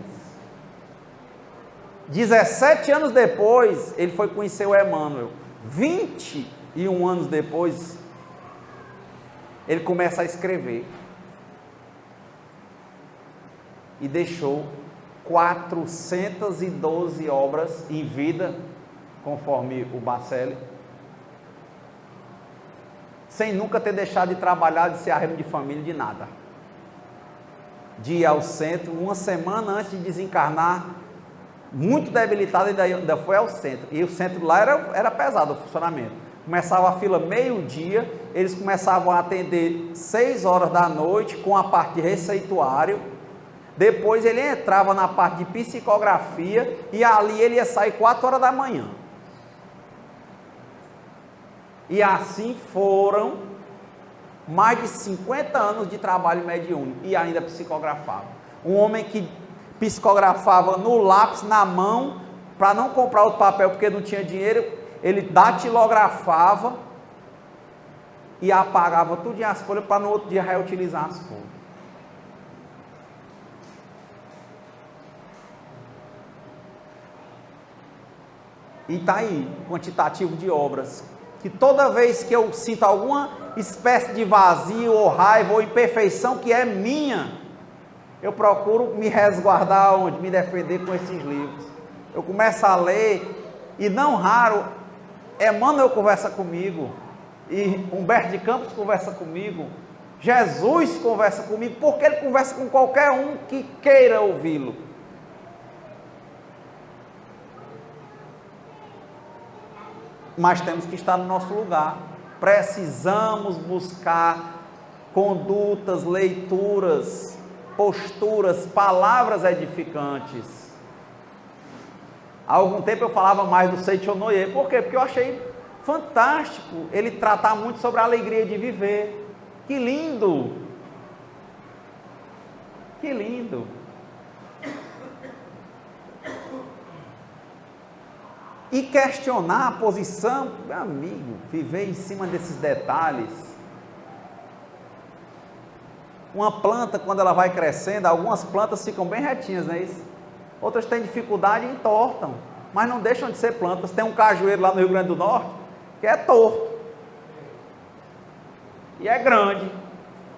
17 anos depois, ele foi conhecer o Emmanuel. 21 anos depois, ele começa a escrever. E deixou 412 obras em vida, conforme o Bacelli, sem nunca ter deixado de trabalhar, de ser arremo de família, de nada. De ir ao centro, uma semana antes de desencarnar, muito debilitado, ainda foi ao centro. E o centro lá era pesado o funcionamento. Começava a fila meio-dia, eles começavam a atender 6 horas da noite, com a parte de receituário. Depois ele entrava na parte de psicografia, e ali ele ia sair 4 horas da manhã. E assim foram mais de 50 anos de trabalho mediúnico e ainda psicografava. Um homem que psicografava no lápis, na mão, para não comprar outro papel porque não tinha dinheiro, ele datilografava e apagava tudo as folhas para no outro dia reutilizar as folhas. E está aí, quantitativo de obras, que toda vez que eu sinto alguma espécie de vazio, ou raiva, ou imperfeição que é minha, eu procuro me resguardar onde? Me defender com esses livros. Eu começo a ler, e não raro, Emmanuel conversa comigo, e Humberto de Campos conversa comigo, Jesus conversa comigo, porque ele conversa com qualquer um que queira ouvi-lo. Mas temos que estar no nosso lugar, precisamos buscar condutas, leituras, posturas, palavras edificantes. Há algum tempo eu falava mais do Seichonoye, por quê? Porque eu achei fantástico ele tratar muito sobre a alegria de viver. Que lindo! Que lindo! E questionar a posição, meu amigo, viver em cima desses detalhes. Uma planta, quando ela vai crescendo, algumas plantas ficam bem retinhas, não é isso? Outras têm dificuldade e entortam, mas não deixam de ser plantas. Tem um cajueiro lá no Rio Grande do Norte, que é torto, e é grande,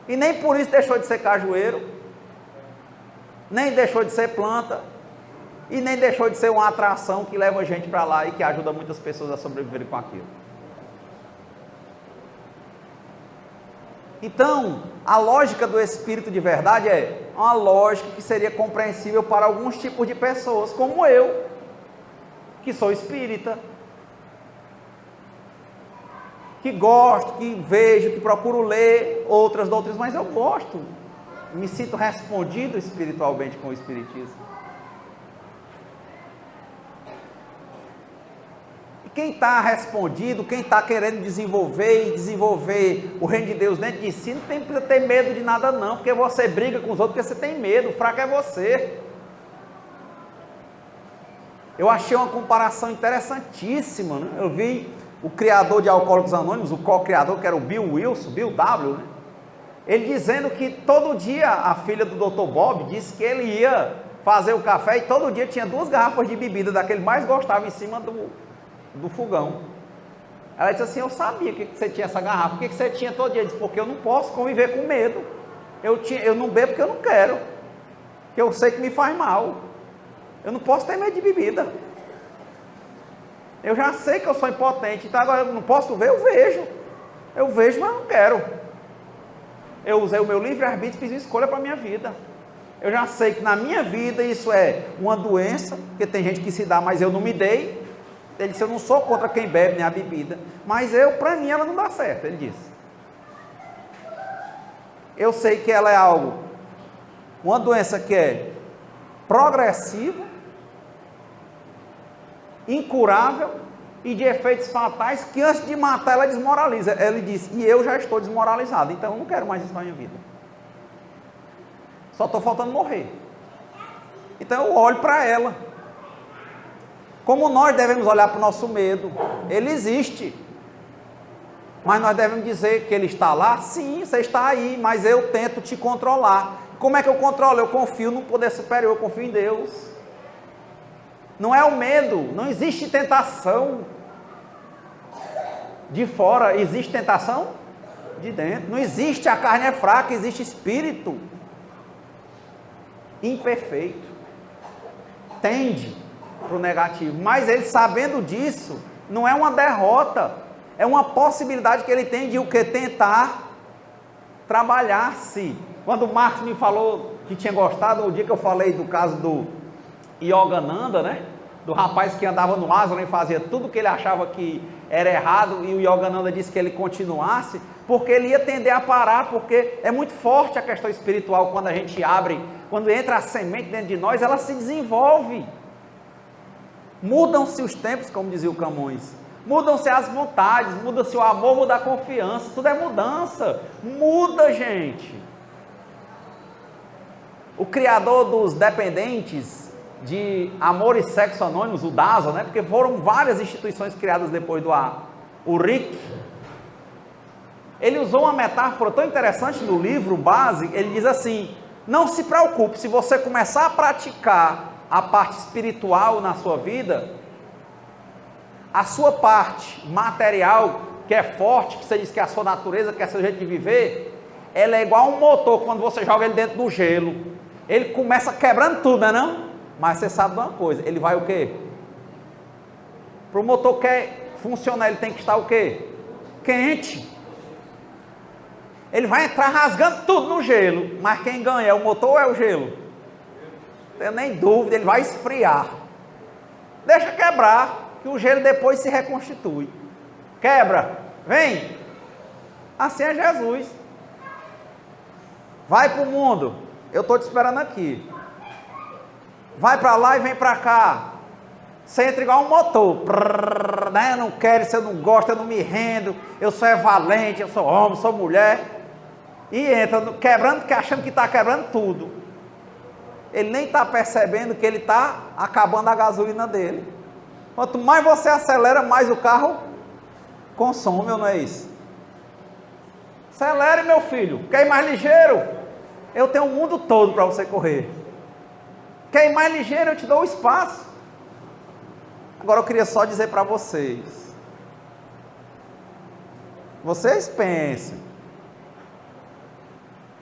e nem por isso deixou de ser cajueiro, nem deixou de ser planta, e nem deixou de ser uma atração que leva a gente para lá e que ajuda muitas pessoas a sobreviverem com aquilo. Então, a lógica do Espírito de verdade é uma lógica que seria compreensível para alguns tipos de pessoas, como eu, que sou espírita, que gosto, que vejo, que procuro ler outras doutrinas, mas eu gosto, me sinto respondido espiritualmente com o Espiritismo. Quem está respondido, quem está querendo desenvolver o reino de Deus dentro de si, não precisa ter medo de nada não, porque você briga com os outros porque você tem medo, o fraco é você. Eu achei uma comparação interessantíssima, né? Eu vi o criador de Alcoólicos Anônimos, o co-criador, que era o Bill Wilson, Bill W, né? Ele dizendo que todo dia a filha do Dr. Bob disse que ele ia fazer o café e todo dia tinha 2 garrafas de bebida, daquele mais gostava, em cima do fogão. Ela disse assim: eu sabia que você tinha essa garrafa. Por que você tinha todo dia? Ele disse: porque eu não posso conviver com medo. Eu não bebo porque eu não quero, porque eu sei que me faz mal. Eu não posso ter medo de bebida. Eu já sei que eu sou impotente, então agora eu não posso ver, eu vejo, mas não quero. Eu usei o meu livre-arbítrio e fiz uma escolha para a minha vida. Eu já sei que na minha vida isso é uma doença, porque tem gente que se dá, mas eu não me dei. Ele disse: eu não sou contra quem bebe nem a bebida, mas para mim ela não dá certo. Ele disse: eu sei que ela é uma doença que é progressiva, incurável e de efeitos fatais, que antes de matar ela desmoraliza. Ele disse: e eu já estou desmoralizado, então eu não quero mais isso na minha vida, só estou faltando morrer. Então eu olho para ela. Como nós devemos olhar para o nosso medo, ele existe, mas nós devemos dizer que ele está lá. Sim, você está aí, mas eu tento te controlar. Como é que eu controlo? Eu confio no poder superior, eu confio em Deus. Não é o medo, não existe tentação de fora, existe tentação de dentro. Não existe, a carne é fraca, existe espírito imperfeito, tende para o negativo, mas ele, sabendo disso, não é uma derrota, é uma possibilidade que ele tem de o que? Tentar trabalhar-se. Quando o Marcos me falou que tinha gostado, o dia que eu falei do caso do Yogananda, né? Do rapaz que andava no ashram e fazia tudo que ele achava que era errado, e o Yogananda disse que ele continuasse, porque ele ia tender a parar, porque é muito forte a questão espiritual. Quando a gente abre, quando entra a semente dentro de nós, ela se desenvolve. Mudam-se os tempos, como dizia o Camões, Mudam-se as vontades, muda-se o amor, muda a confiança, tudo é mudança. Muda, gente. O criador dos dependentes de Amor e Sexo Anônimos, o DASA, né? Porque foram várias instituições criadas depois do o RIC. Ele usou uma metáfora tão interessante no livro base, ele diz assim: não se preocupe, se você começar a praticar a parte espiritual na sua vida, a sua parte material, que é forte, que você diz que é a sua natureza, que é o seu jeito de viver, ela é igual um motor, quando você joga ele dentro do gelo, ele começa quebrando tudo, não é não? Mas você sabe de uma coisa, ele vai o quê? Para o motor funcionar, ele tem que estar o quê? Quente. Ele vai entrar rasgando tudo no gelo, mas quem ganha é o motor ou é o gelo? Não tenho nem dúvida, ele vai esfriar. Deixa quebrar, que o gelo depois se reconstitui. Quebra, vem. Assim é Jesus. Vai para o mundo, eu estou te esperando aqui. Vai para lá e vem para cá. Você entra igual um motor. Prrr, né? Eu não quero, se eu não gosto, eu não me rendo. Eu sou valente, eu sou homem, sou mulher. E entra quebrando, achando que está quebrando tudo. Ele nem está percebendo que ele está acabando a gasolina dele. Quanto mais você acelera, mais o carro consome, ou não é isso? Acelere, meu filho. Quer ir mais ligeiro? Eu tenho o mundo todo para você correr. Quer ir mais ligeiro? Eu te dou o espaço. Agora eu queria só dizer para vocês. Vocês pensem.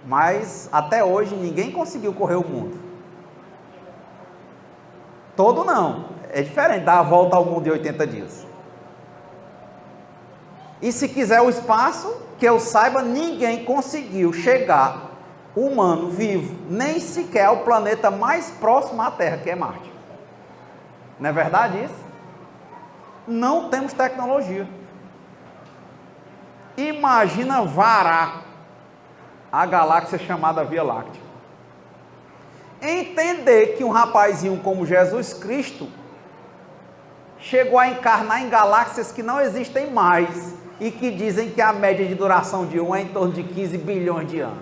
Mas até hoje ninguém conseguiu correr o mundo. Todo não. É diferente dar a volta ao mundo em 80 dias. E se quiser o espaço, que eu saiba, ninguém conseguiu chegar, humano, vivo, nem sequer ao planeta mais próximo à Terra, que é Marte. Não é verdade isso? Não temos tecnologia. Imagina varar a galáxia chamada Via Láctea. Entender que um rapazinho como Jesus Cristo chegou a encarnar em galáxias que não existem mais e que dizem que a média de duração de um é em torno de 15 bilhões de anos.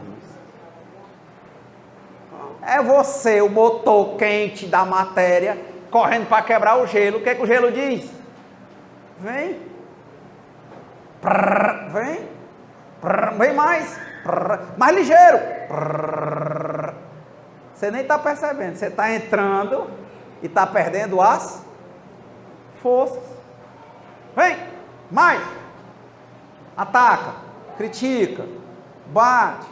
É você, o motor quente da matéria, correndo para quebrar o gelo. O que é que o gelo diz? Vem. Prrr, vem. Prrr, vem mais. Prrr, mais ligeiro. Prrr. Você nem está percebendo. Você está entrando e está perdendo as forças. Vem. Mais. Ataca. Critica. Bate.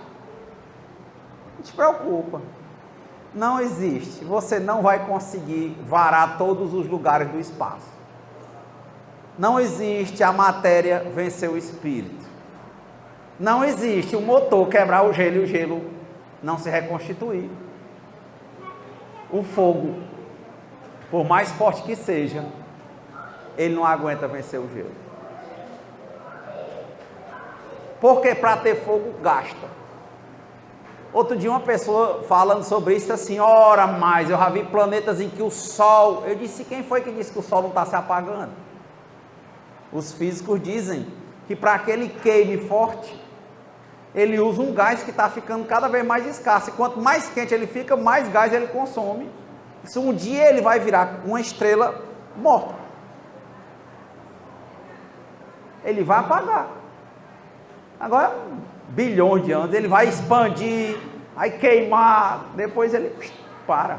Não te preocupa. Não existe. Você não vai conseguir varar todos os lugares do espaço. Não existe a matéria vencer o espírito. Não existe o motor quebrar o gelo e o gelo não se reconstituir. O fogo, por mais forte que seja, ele não aguenta vencer o gelo. Porque para ter fogo gasta. Outro dia uma pessoa falando sobre isso assim, ora mais, eu já vi planetas em que o Sol, eu disse, quem foi que disse que o Sol não está se apagando? Os físicos dizem que para que ele queime forte, ele usa um gás que está ficando cada vez mais escasso, e quanto mais quente ele fica, mais gás ele consome. Isso um dia ele vai virar uma estrela morta. Ele vai apagar. Agora, bilhões de anos, ele vai expandir, vai queimar, depois ele para.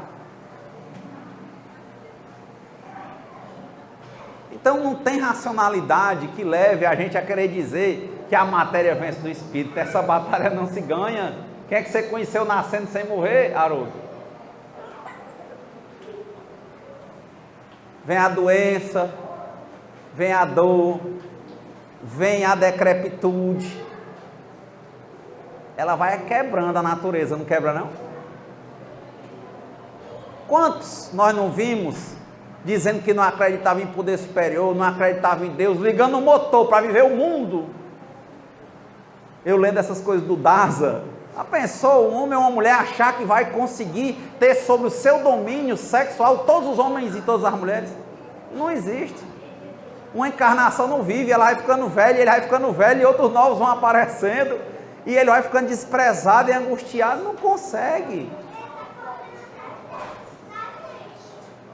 Então não tem racionalidade que leve a gente a querer dizer que a matéria vence do espírito. Essa batalha não se ganha. Quem é que você conheceu nascendo sem morrer, Haroldo? Vem a doença, vem a dor, vem a decrepitude. Ela vai quebrando a natureza, não quebra não? Quantos nós não vimos dizendo que não acreditava em poder superior, não acreditava em Deus, ligando o motor para viver o mundo? Eu lendo essas coisas do Daza, já pensou um homem ou uma mulher achar que vai conseguir ter sobre o seu domínio sexual todos os homens e todas as mulheres? Não existe. Uma encarnação não vive, ela vai ficando velha, ele vai ficando velho, e outros novos vão aparecendo, e ele vai ficando desprezado e angustiado, não consegue.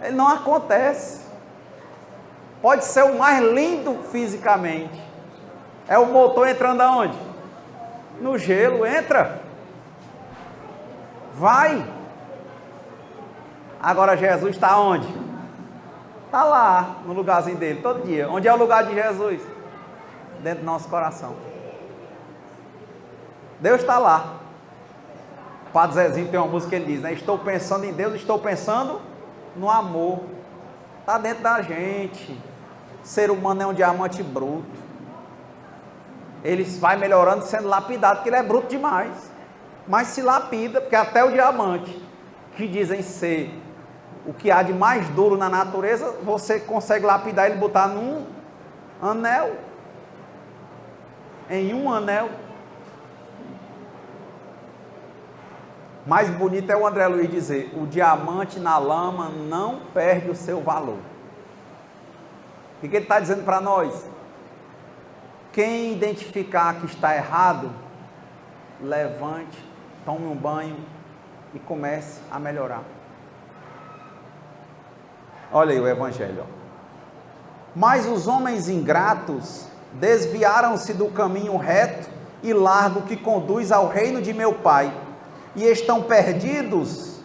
Ele não acontece. Pode ser o mais lindo fisicamente. É o motor entrando aonde? No gelo, entra. Vai. Agora Jesus está onde? Está lá, no lugarzinho dele, todo dia. Onde é o lugar de Jesus? Dentro do nosso coração. Deus está lá. O Padre Zezinho tem uma música que ele diz, né? Estou pensando em Deus, estou pensando no amor. Está dentro da gente. O ser humano é um diamante bruto. Ele vai melhorando, sendo lapidado, porque ele é bruto demais. Mas se lapida, porque até o diamante, que dizem ser o que há de mais duro na natureza, você consegue lapidar ele, botar num anel. Em um anel. Mais bonito é o André Luiz dizer, o diamante na lama não perde o seu valor. O que ele está dizendo para nós? Quem identificar que está errado, levante, tome um banho e comece a melhorar. Olha aí o Evangelho. Mas os homens ingratos desviaram-se do caminho reto e largo que conduz ao reino de meu Pai, e estão perdidos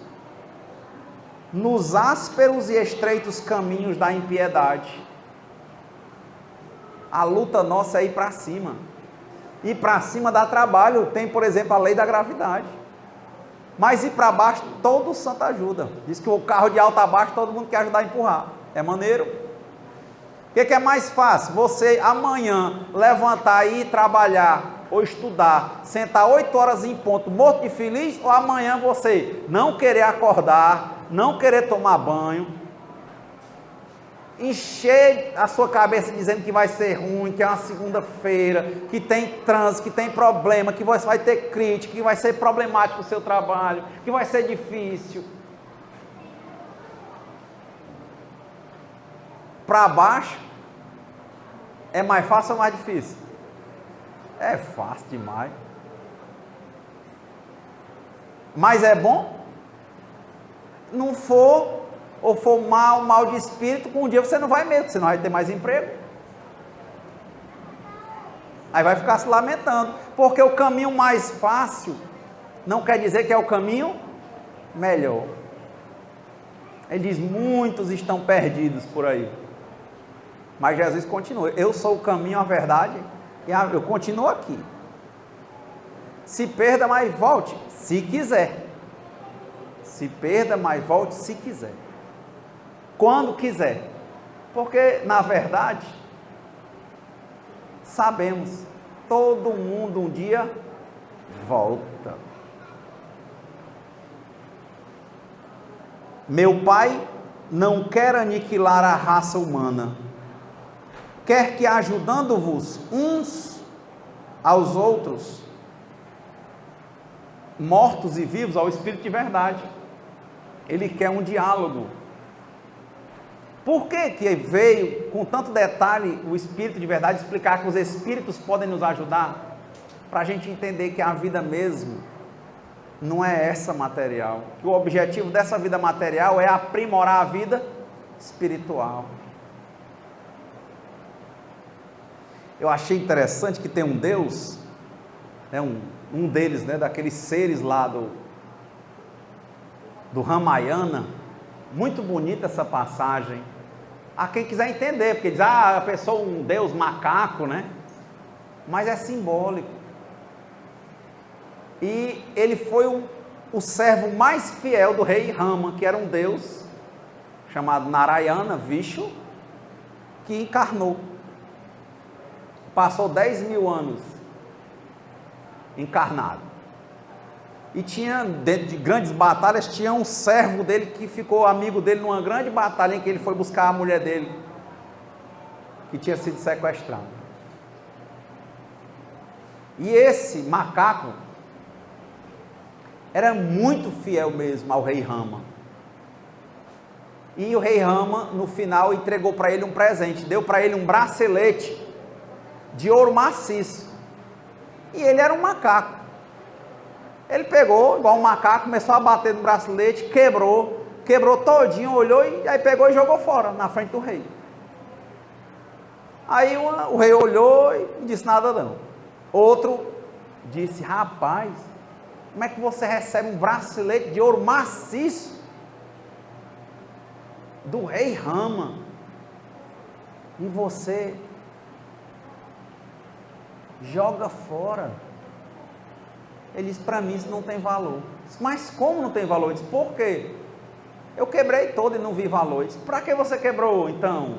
nos ásperos e estreitos caminhos da impiedade. A luta nossa é ir para cima. Ir para cima dá trabalho. Tem, por exemplo, a lei da gravidade. Mas ir para baixo, todo santo ajuda. Diz que o carro de alto a baixo, todo mundo quer ajudar a empurrar. É maneiro. O que é mais fácil? Você amanhã levantar e ir trabalhar ou estudar, sentar 8 horas em ponto, morto e feliz, ou amanhã você não querer acordar, não querer tomar banho, encher a sua cabeça dizendo que vai ser ruim, que é uma segunda-feira, que tem trânsito, que tem problema, que você vai ter crítica, que vai ser problemático o seu trabalho, que vai ser difícil. Para baixo, é mais fácil ou mais difícil? É fácil demais. Mas é bom? Não for, ou for mal de espírito, com um dia você não vai mesmo, você não vai ter mais emprego. Aí vai ficar se lamentando, porque o caminho mais fácil não quer dizer que é o caminho melhor. Ele diz, muitos estão perdidos por aí. Mas Jesus continua, eu sou o caminho, a verdade, e eu continuo aqui. Se perda, mas volte, se quiser. Se perda, mas volte, se quiser. Quando quiser. Porque, na verdade, sabemos, todo mundo um dia volta. Meu Pai não quer aniquilar a raça humana, quer que ajudando-vos uns aos outros, mortos e vivos, ao Espírito de verdade. Ele quer um diálogo. Por que veio com tanto detalhe o Espírito de verdade explicar que os Espíritos podem nos ajudar? Para a gente entender que a vida mesmo não é essa material, que o objetivo dessa vida material é aprimorar a vida espiritual. Eu achei interessante que tem um Deus, né, um deles, né, daqueles seres lá do Ramayana, muito bonita essa passagem, a quem quiser entender, porque diz, a pessoa um Deus macaco, né, mas é simbólico, e ele foi o servo mais fiel do rei Rama, que era um Deus chamado Narayana, Vishnu, que encarnou, passou 10.000 anos encarnado, e tinha, dentro de grandes batalhas, tinha um servo dele que ficou amigo dele numa grande batalha em que ele foi buscar a mulher dele, que tinha sido sequestrada. E esse macaco era muito fiel mesmo ao rei Rama. E o rei Rama, no final, entregou para ele um presente, deu para ele um bracelete de ouro maciço. E ele era um macaco. Ele pegou, igual um macaco, começou a bater no bracelete, quebrou todinho, olhou e aí pegou e jogou fora, na frente do rei. Aí o rei olhou e não disse nada não. Outro disse: rapaz, como é que você recebe um bracelete de ouro maciço do rei Rama e você joga fora? Ele disse: para mim isso não tem valor. Disse: mas como não tem valor? Ele disse: por quê? Eu quebrei todo e não vi valor. Ele disse: para que você quebrou então?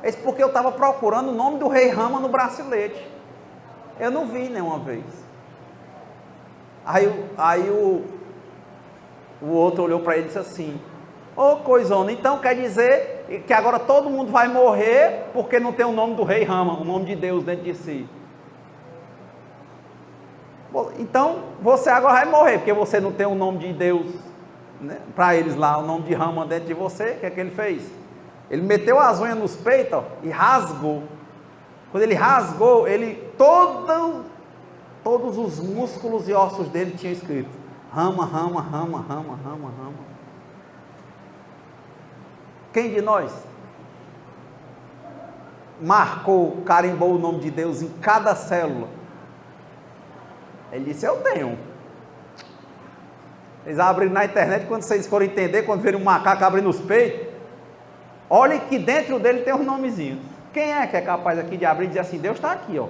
Ele disse: porque eu estava procurando o nome do rei Rama no bracelete, eu não vi nenhuma vez. Aí o outro olhou para ele e disse assim: ô coisona, então quer dizer que agora todo mundo vai morrer porque não tem o nome do rei Rama, o nome de Deus dentro de si. Então você agora vai morrer porque você não tem o nome de Deus, né? Para eles lá, o nome de Rama dentro de você. O que é que ele fez? Ele meteu as unhas nos peitos, ó, e rasgou. Quando ele rasgou, todos os músculos e ossos dele tinham escrito: Rama, Rama, Rama, Rama, Rama, Rama. Quem de nós marcou, carimbou o nome de Deus em cada célula? Ele disse: eu tenho. Eles abriram na internet, quando vocês forem entender, quando verem um macaco abrindo os peitos, olhem que dentro dele tem um nomezinho. Quem é que é capaz aqui de abrir e dizer assim: Deus está aqui, ó.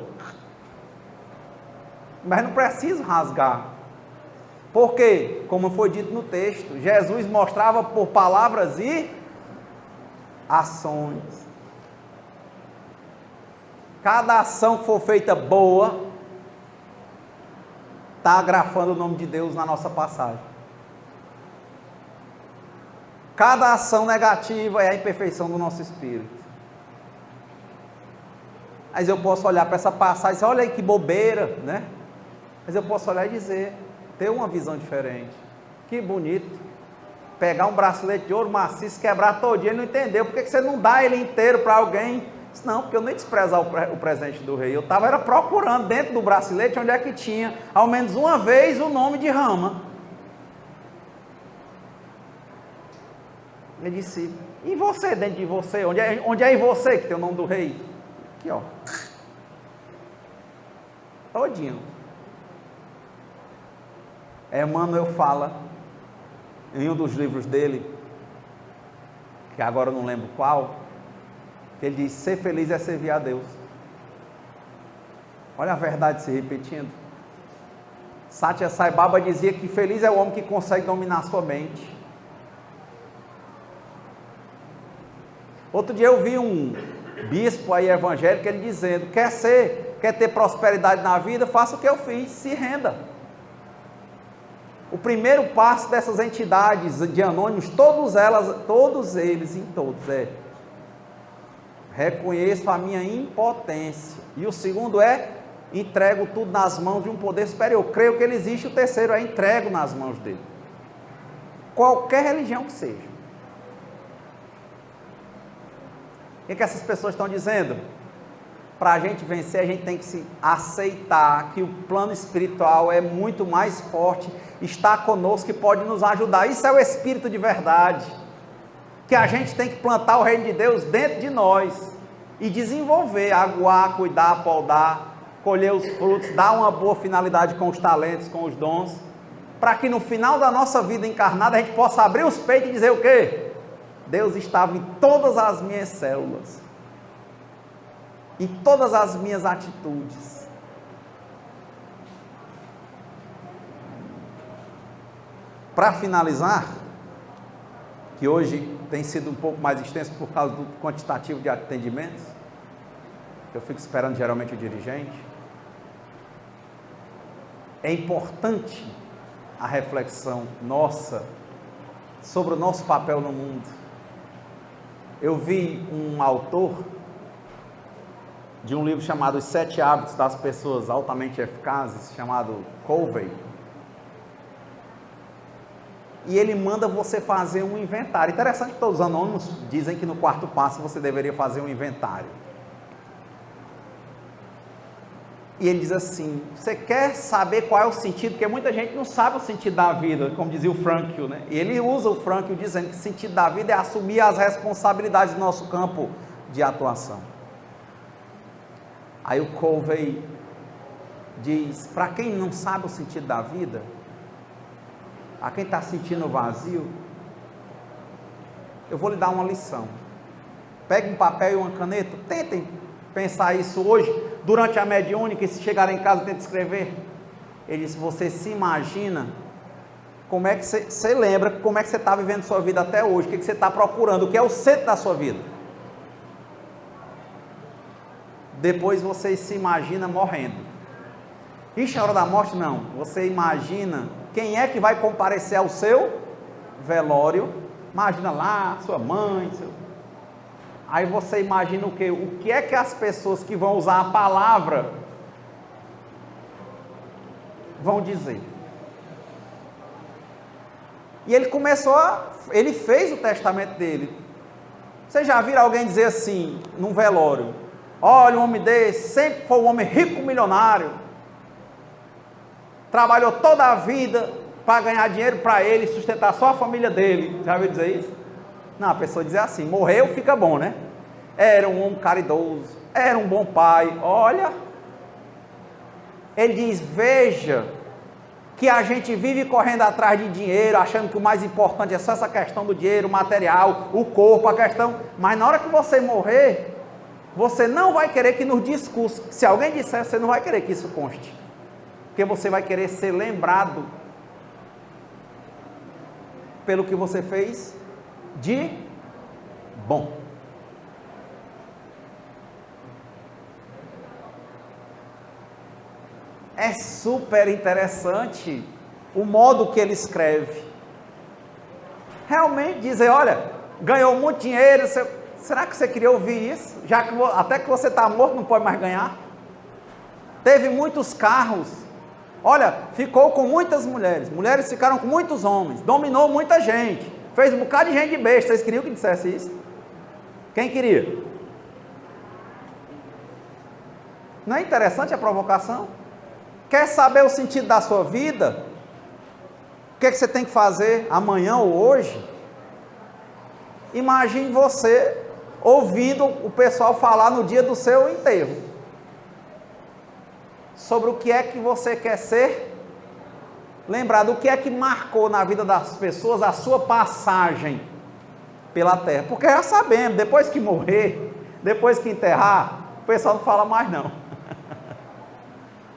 Mas não preciso rasgar. Porque, como foi dito no texto, Jesus mostrava por palavras e ações. Cada ação que for feita boa, está agrafando o nome de Deus na nossa passagem. Cada ação negativa é a imperfeição do nosso espírito. Mas eu posso olhar para essa passagem e dizer: olha aí que bobeira, né? Mas eu posso olhar e dizer, ter uma visão diferente. Que bonito. Pegar um bracelete de ouro maciço, quebrar todinho, ele não entendeu. Por que você não dá ele inteiro para alguém? Disse: não, porque eu nem desprezar o presente do rei. Eu estava procurando dentro do bracelete onde é que tinha, ao menos uma vez, o nome de Rama. Ele disse: e você, dentro de você? Onde é em você que tem o nome do rei? Aqui, ó. Todinho. Emmanuel fala em um dos livros dele, que agora eu não lembro qual, que ele diz: ser feliz é servir a Deus. Olha a verdade se repetindo. Satya Sai Baba dizia que feliz é o homem que consegue dominar sua mente. Outro dia eu vi um bispo aí evangélico, ele dizendo: quer ter prosperidade na vida, faça o que eu fiz, se renda. O primeiro passo dessas entidades de anônimos, todos eles é: reconheço a minha impotência. E o segundo é: entrego tudo nas mãos de um poder superior. Creio que ele existe. O terceiro é: entrego nas mãos dele. Qualquer religião que seja. O que essas pessoas estão dizendo? Para a gente vencer, a gente tem que se aceitar que o plano espiritual é muito mais forte, está conosco e pode nos ajudar. Isso é o Espírito de verdade. Que a gente tem que plantar o reino de Deus dentro de nós e desenvolver, aguar, cuidar, podar, colher os frutos, dar uma boa finalidade com os talentos, com os dons, para que no final da nossa vida encarnada a gente possa abrir os peitos e dizer o quê? Deus estava em todas as minhas células, em todas as minhas atitudes. Para finalizar, que hoje tem sido um pouco mais extenso por causa do quantitativo de atendimentos, eu fico esperando geralmente o dirigente, é importante a reflexão nossa sobre o nosso papel no mundo. Eu vi um autor de um livro chamado Os 7 Hábitos das Pessoas Altamente Eficazes, chamado Covey. e ele manda você fazer um inventário. Interessante que todos os anônimos dizem que no quarto passo você deveria fazer um inventário. E ele diz assim, você quer saber qual é o sentido? Porque muita gente não sabe o sentido da vida, como dizia o Frankl, né? E ele usa o Frankl dizendo que o sentido da vida é assumir as responsabilidades do nosso campo de atuação. Aí o Covey diz, para quem não sabe o sentido da vida, a quem está sentindo vazio, eu vou lhe dar uma lição. Pegue um papel e uma caneta, tentem pensar isso hoje, durante a mediúnica, e se chegar em casa, tente escrever. Ele disse, você se imagina, como é que você lembra, como é que você está vivendo sua vida até hoje, o que você está procurando, o que é o centro da sua vida. Depois você se imagina morrendo. Ixi, a hora da morte não, você imagina quem é que vai comparecer ao seu velório, imagina lá, sua mãe, aí você imagina o quê? O que é que as pessoas que vão usar a palavra vão dizer? E ele ele fez o testamento dele. Vocês já viram alguém dizer assim, num velório, olha, um homem desse, sempre foi um homem rico, milionário, trabalhou toda a vida para ganhar dinheiro para ele, sustentar só a família dele. Já ouviu dizer isso? Não, a pessoa diz assim, morreu, fica bom, né? Era um homem caridoso, era um bom pai, olha. Ele diz, veja, que a gente vive correndo atrás de dinheiro, achando que o mais importante é só essa questão do dinheiro, o material, o corpo, a questão, mas na hora que você morrer, você não vai querer que nos discursos, se alguém disser, você não vai querer que isso conste, porque você vai querer ser lembrado pelo que você fez de bom. É super interessante o modo que ele escreve. Realmente dizer, olha, ganhou muito dinheiro, será que você queria ouvir isso? Já que até que você está morto não pode mais ganhar. Teve muitos carros, olha, ficou com muitas mulheres, mulheres ficaram com muitos homens, dominou muita gente, fez um bocado de gente de besta. Vocês queriam que dissesse isso? Quem queria? Não é interessante a provocação? Quer saber o sentido da sua vida? O que é que você tem que fazer amanhã ou hoje? Imagine você ouvindo o pessoal falar no dia do seu enterro sobre o que é que você quer ser lembrado, o que é que marcou na vida das pessoas a sua passagem pela terra. Porque já sabemos, depois que morrer, depois que enterrar, o pessoal não fala mais não.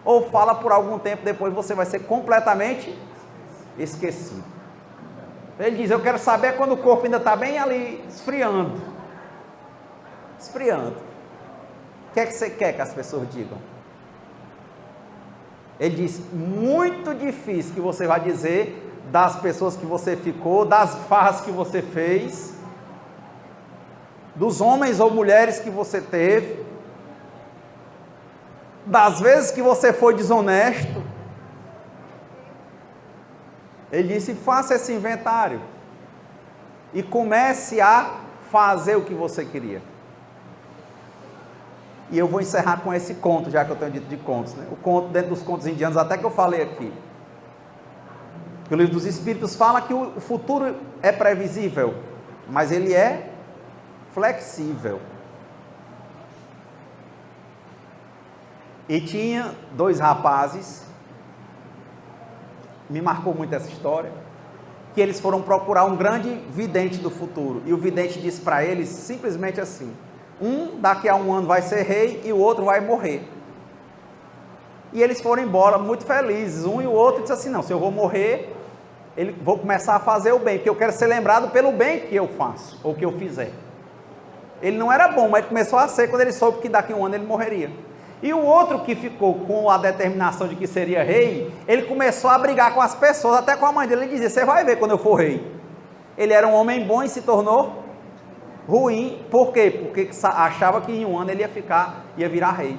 Ou fala por algum tempo, depois você vai ser completamente esquecido. Ele diz, eu quero saber quando o corpo ainda está bem ali, esfriando. Esfriando. O que é que você quer que as pessoas digam? Ele diz, muito difícil que você vai dizer das pessoas que você ficou, das farras que você fez, dos homens ou mulheres que você teve, das vezes que você foi desonesto. Ele disse, faça esse inventário e comece a fazer o que você queria. E eu vou encerrar com esse conto, já que eu tenho dito de contos, né? O conto dentro dos contos indianos, até que eu falei aqui, que o livro dos Espíritos fala que o futuro é previsível, mas ele é flexível. E tinha dois rapazes, me marcou muito essa história, que eles foram procurar um grande vidente do futuro, e o vidente disse para eles simplesmente assim, um daqui a um ano vai ser rei e o outro vai morrer. E eles foram embora muito felizes, um e o outro disse assim, não, se eu vou morrer, vou começar a fazer o bem, porque eu quero ser lembrado pelo bem que eu faço, ou que eu fizer. Ele não era bom, mas começou a ser quando ele soube que daqui a um ano ele morreria. E o outro que ficou com a determinação de que seria rei, ele começou a brigar com as pessoas, até com a mãe dele. Ele dizia, você vai ver quando eu for rei. Ele era um homem bom e se tornou ruim. Por quê? Porque achava que em um ano ele ia virar rei.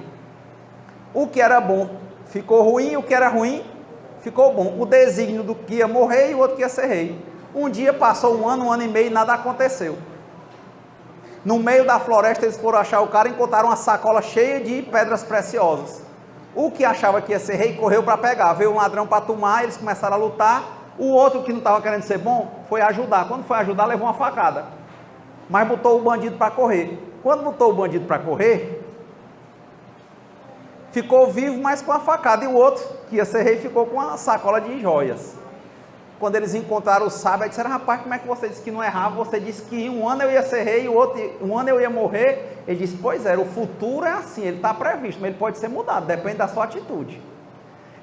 O que era bom ficou ruim, o que era ruim ficou bom. O desígnio do que ia morrer e o outro que ia ser rei. Um dia passou um ano e meio e nada aconteceu. No meio da floresta eles foram achar o cara e encontraram uma sacola cheia de pedras preciosas. O que achava que ia ser rei correu para pegar. Veio um ladrão para tomar, eles começaram a lutar. O outro que não estava querendo ser bom foi ajudar. Quando foi ajudar, levou uma facada. Mas botou o bandido para correr. Quando botou o bandido para correr, ficou vivo, mas com a facada. E o outro, que ia ser rei, ficou com uma sacola de joias. Quando eles encontraram o sábio, disseram: rapaz, como é que você disse que não errava? Você disse que um ano eu ia ser rei e o outro, um ano eu ia morrer. Ele disse: pois é, o futuro é assim, ele está previsto, mas ele pode ser mudado, depende da sua atitude.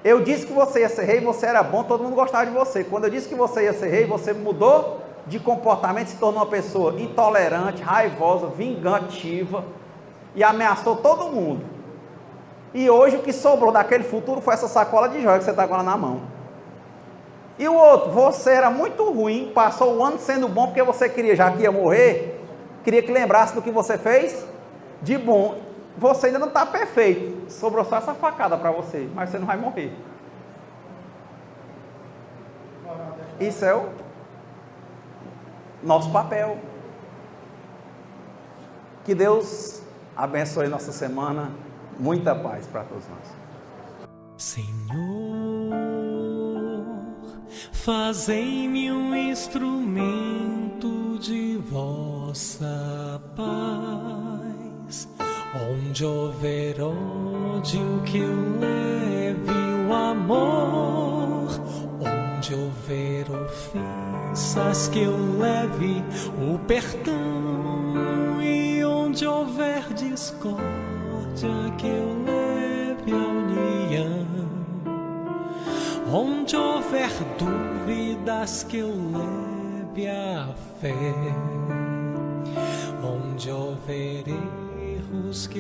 Eu disse que você ia ser rei, você era bom, todo mundo gostava de você. Quando eu disse que você ia ser rei, você mudou de comportamento, se tornou uma pessoa intolerante, raivosa, vingativa e ameaçou todo mundo. E hoje o que sobrou daquele futuro foi essa sacola de joia que você está agora na mão. E o outro, você era muito ruim, passou o ano sendo bom porque você queria, já que ia morrer, queria que lembrasse do que você fez de bom. Você ainda não está perfeito, sobrou só essa facada para você, mas você não vai morrer. Isso é o nosso papel. Que Deus abençoe nossa semana, muita paz para todos nós. Senhor, fazei-me um instrumento de vossa paz. Onde houver ódio, que eu leve o amor. Onde houver ofensas, que eu leve o perdão. E onde houver discórdia, que eu leve a união. Onde houver dúvidas, que eu leve a fé. Onde houver erros, que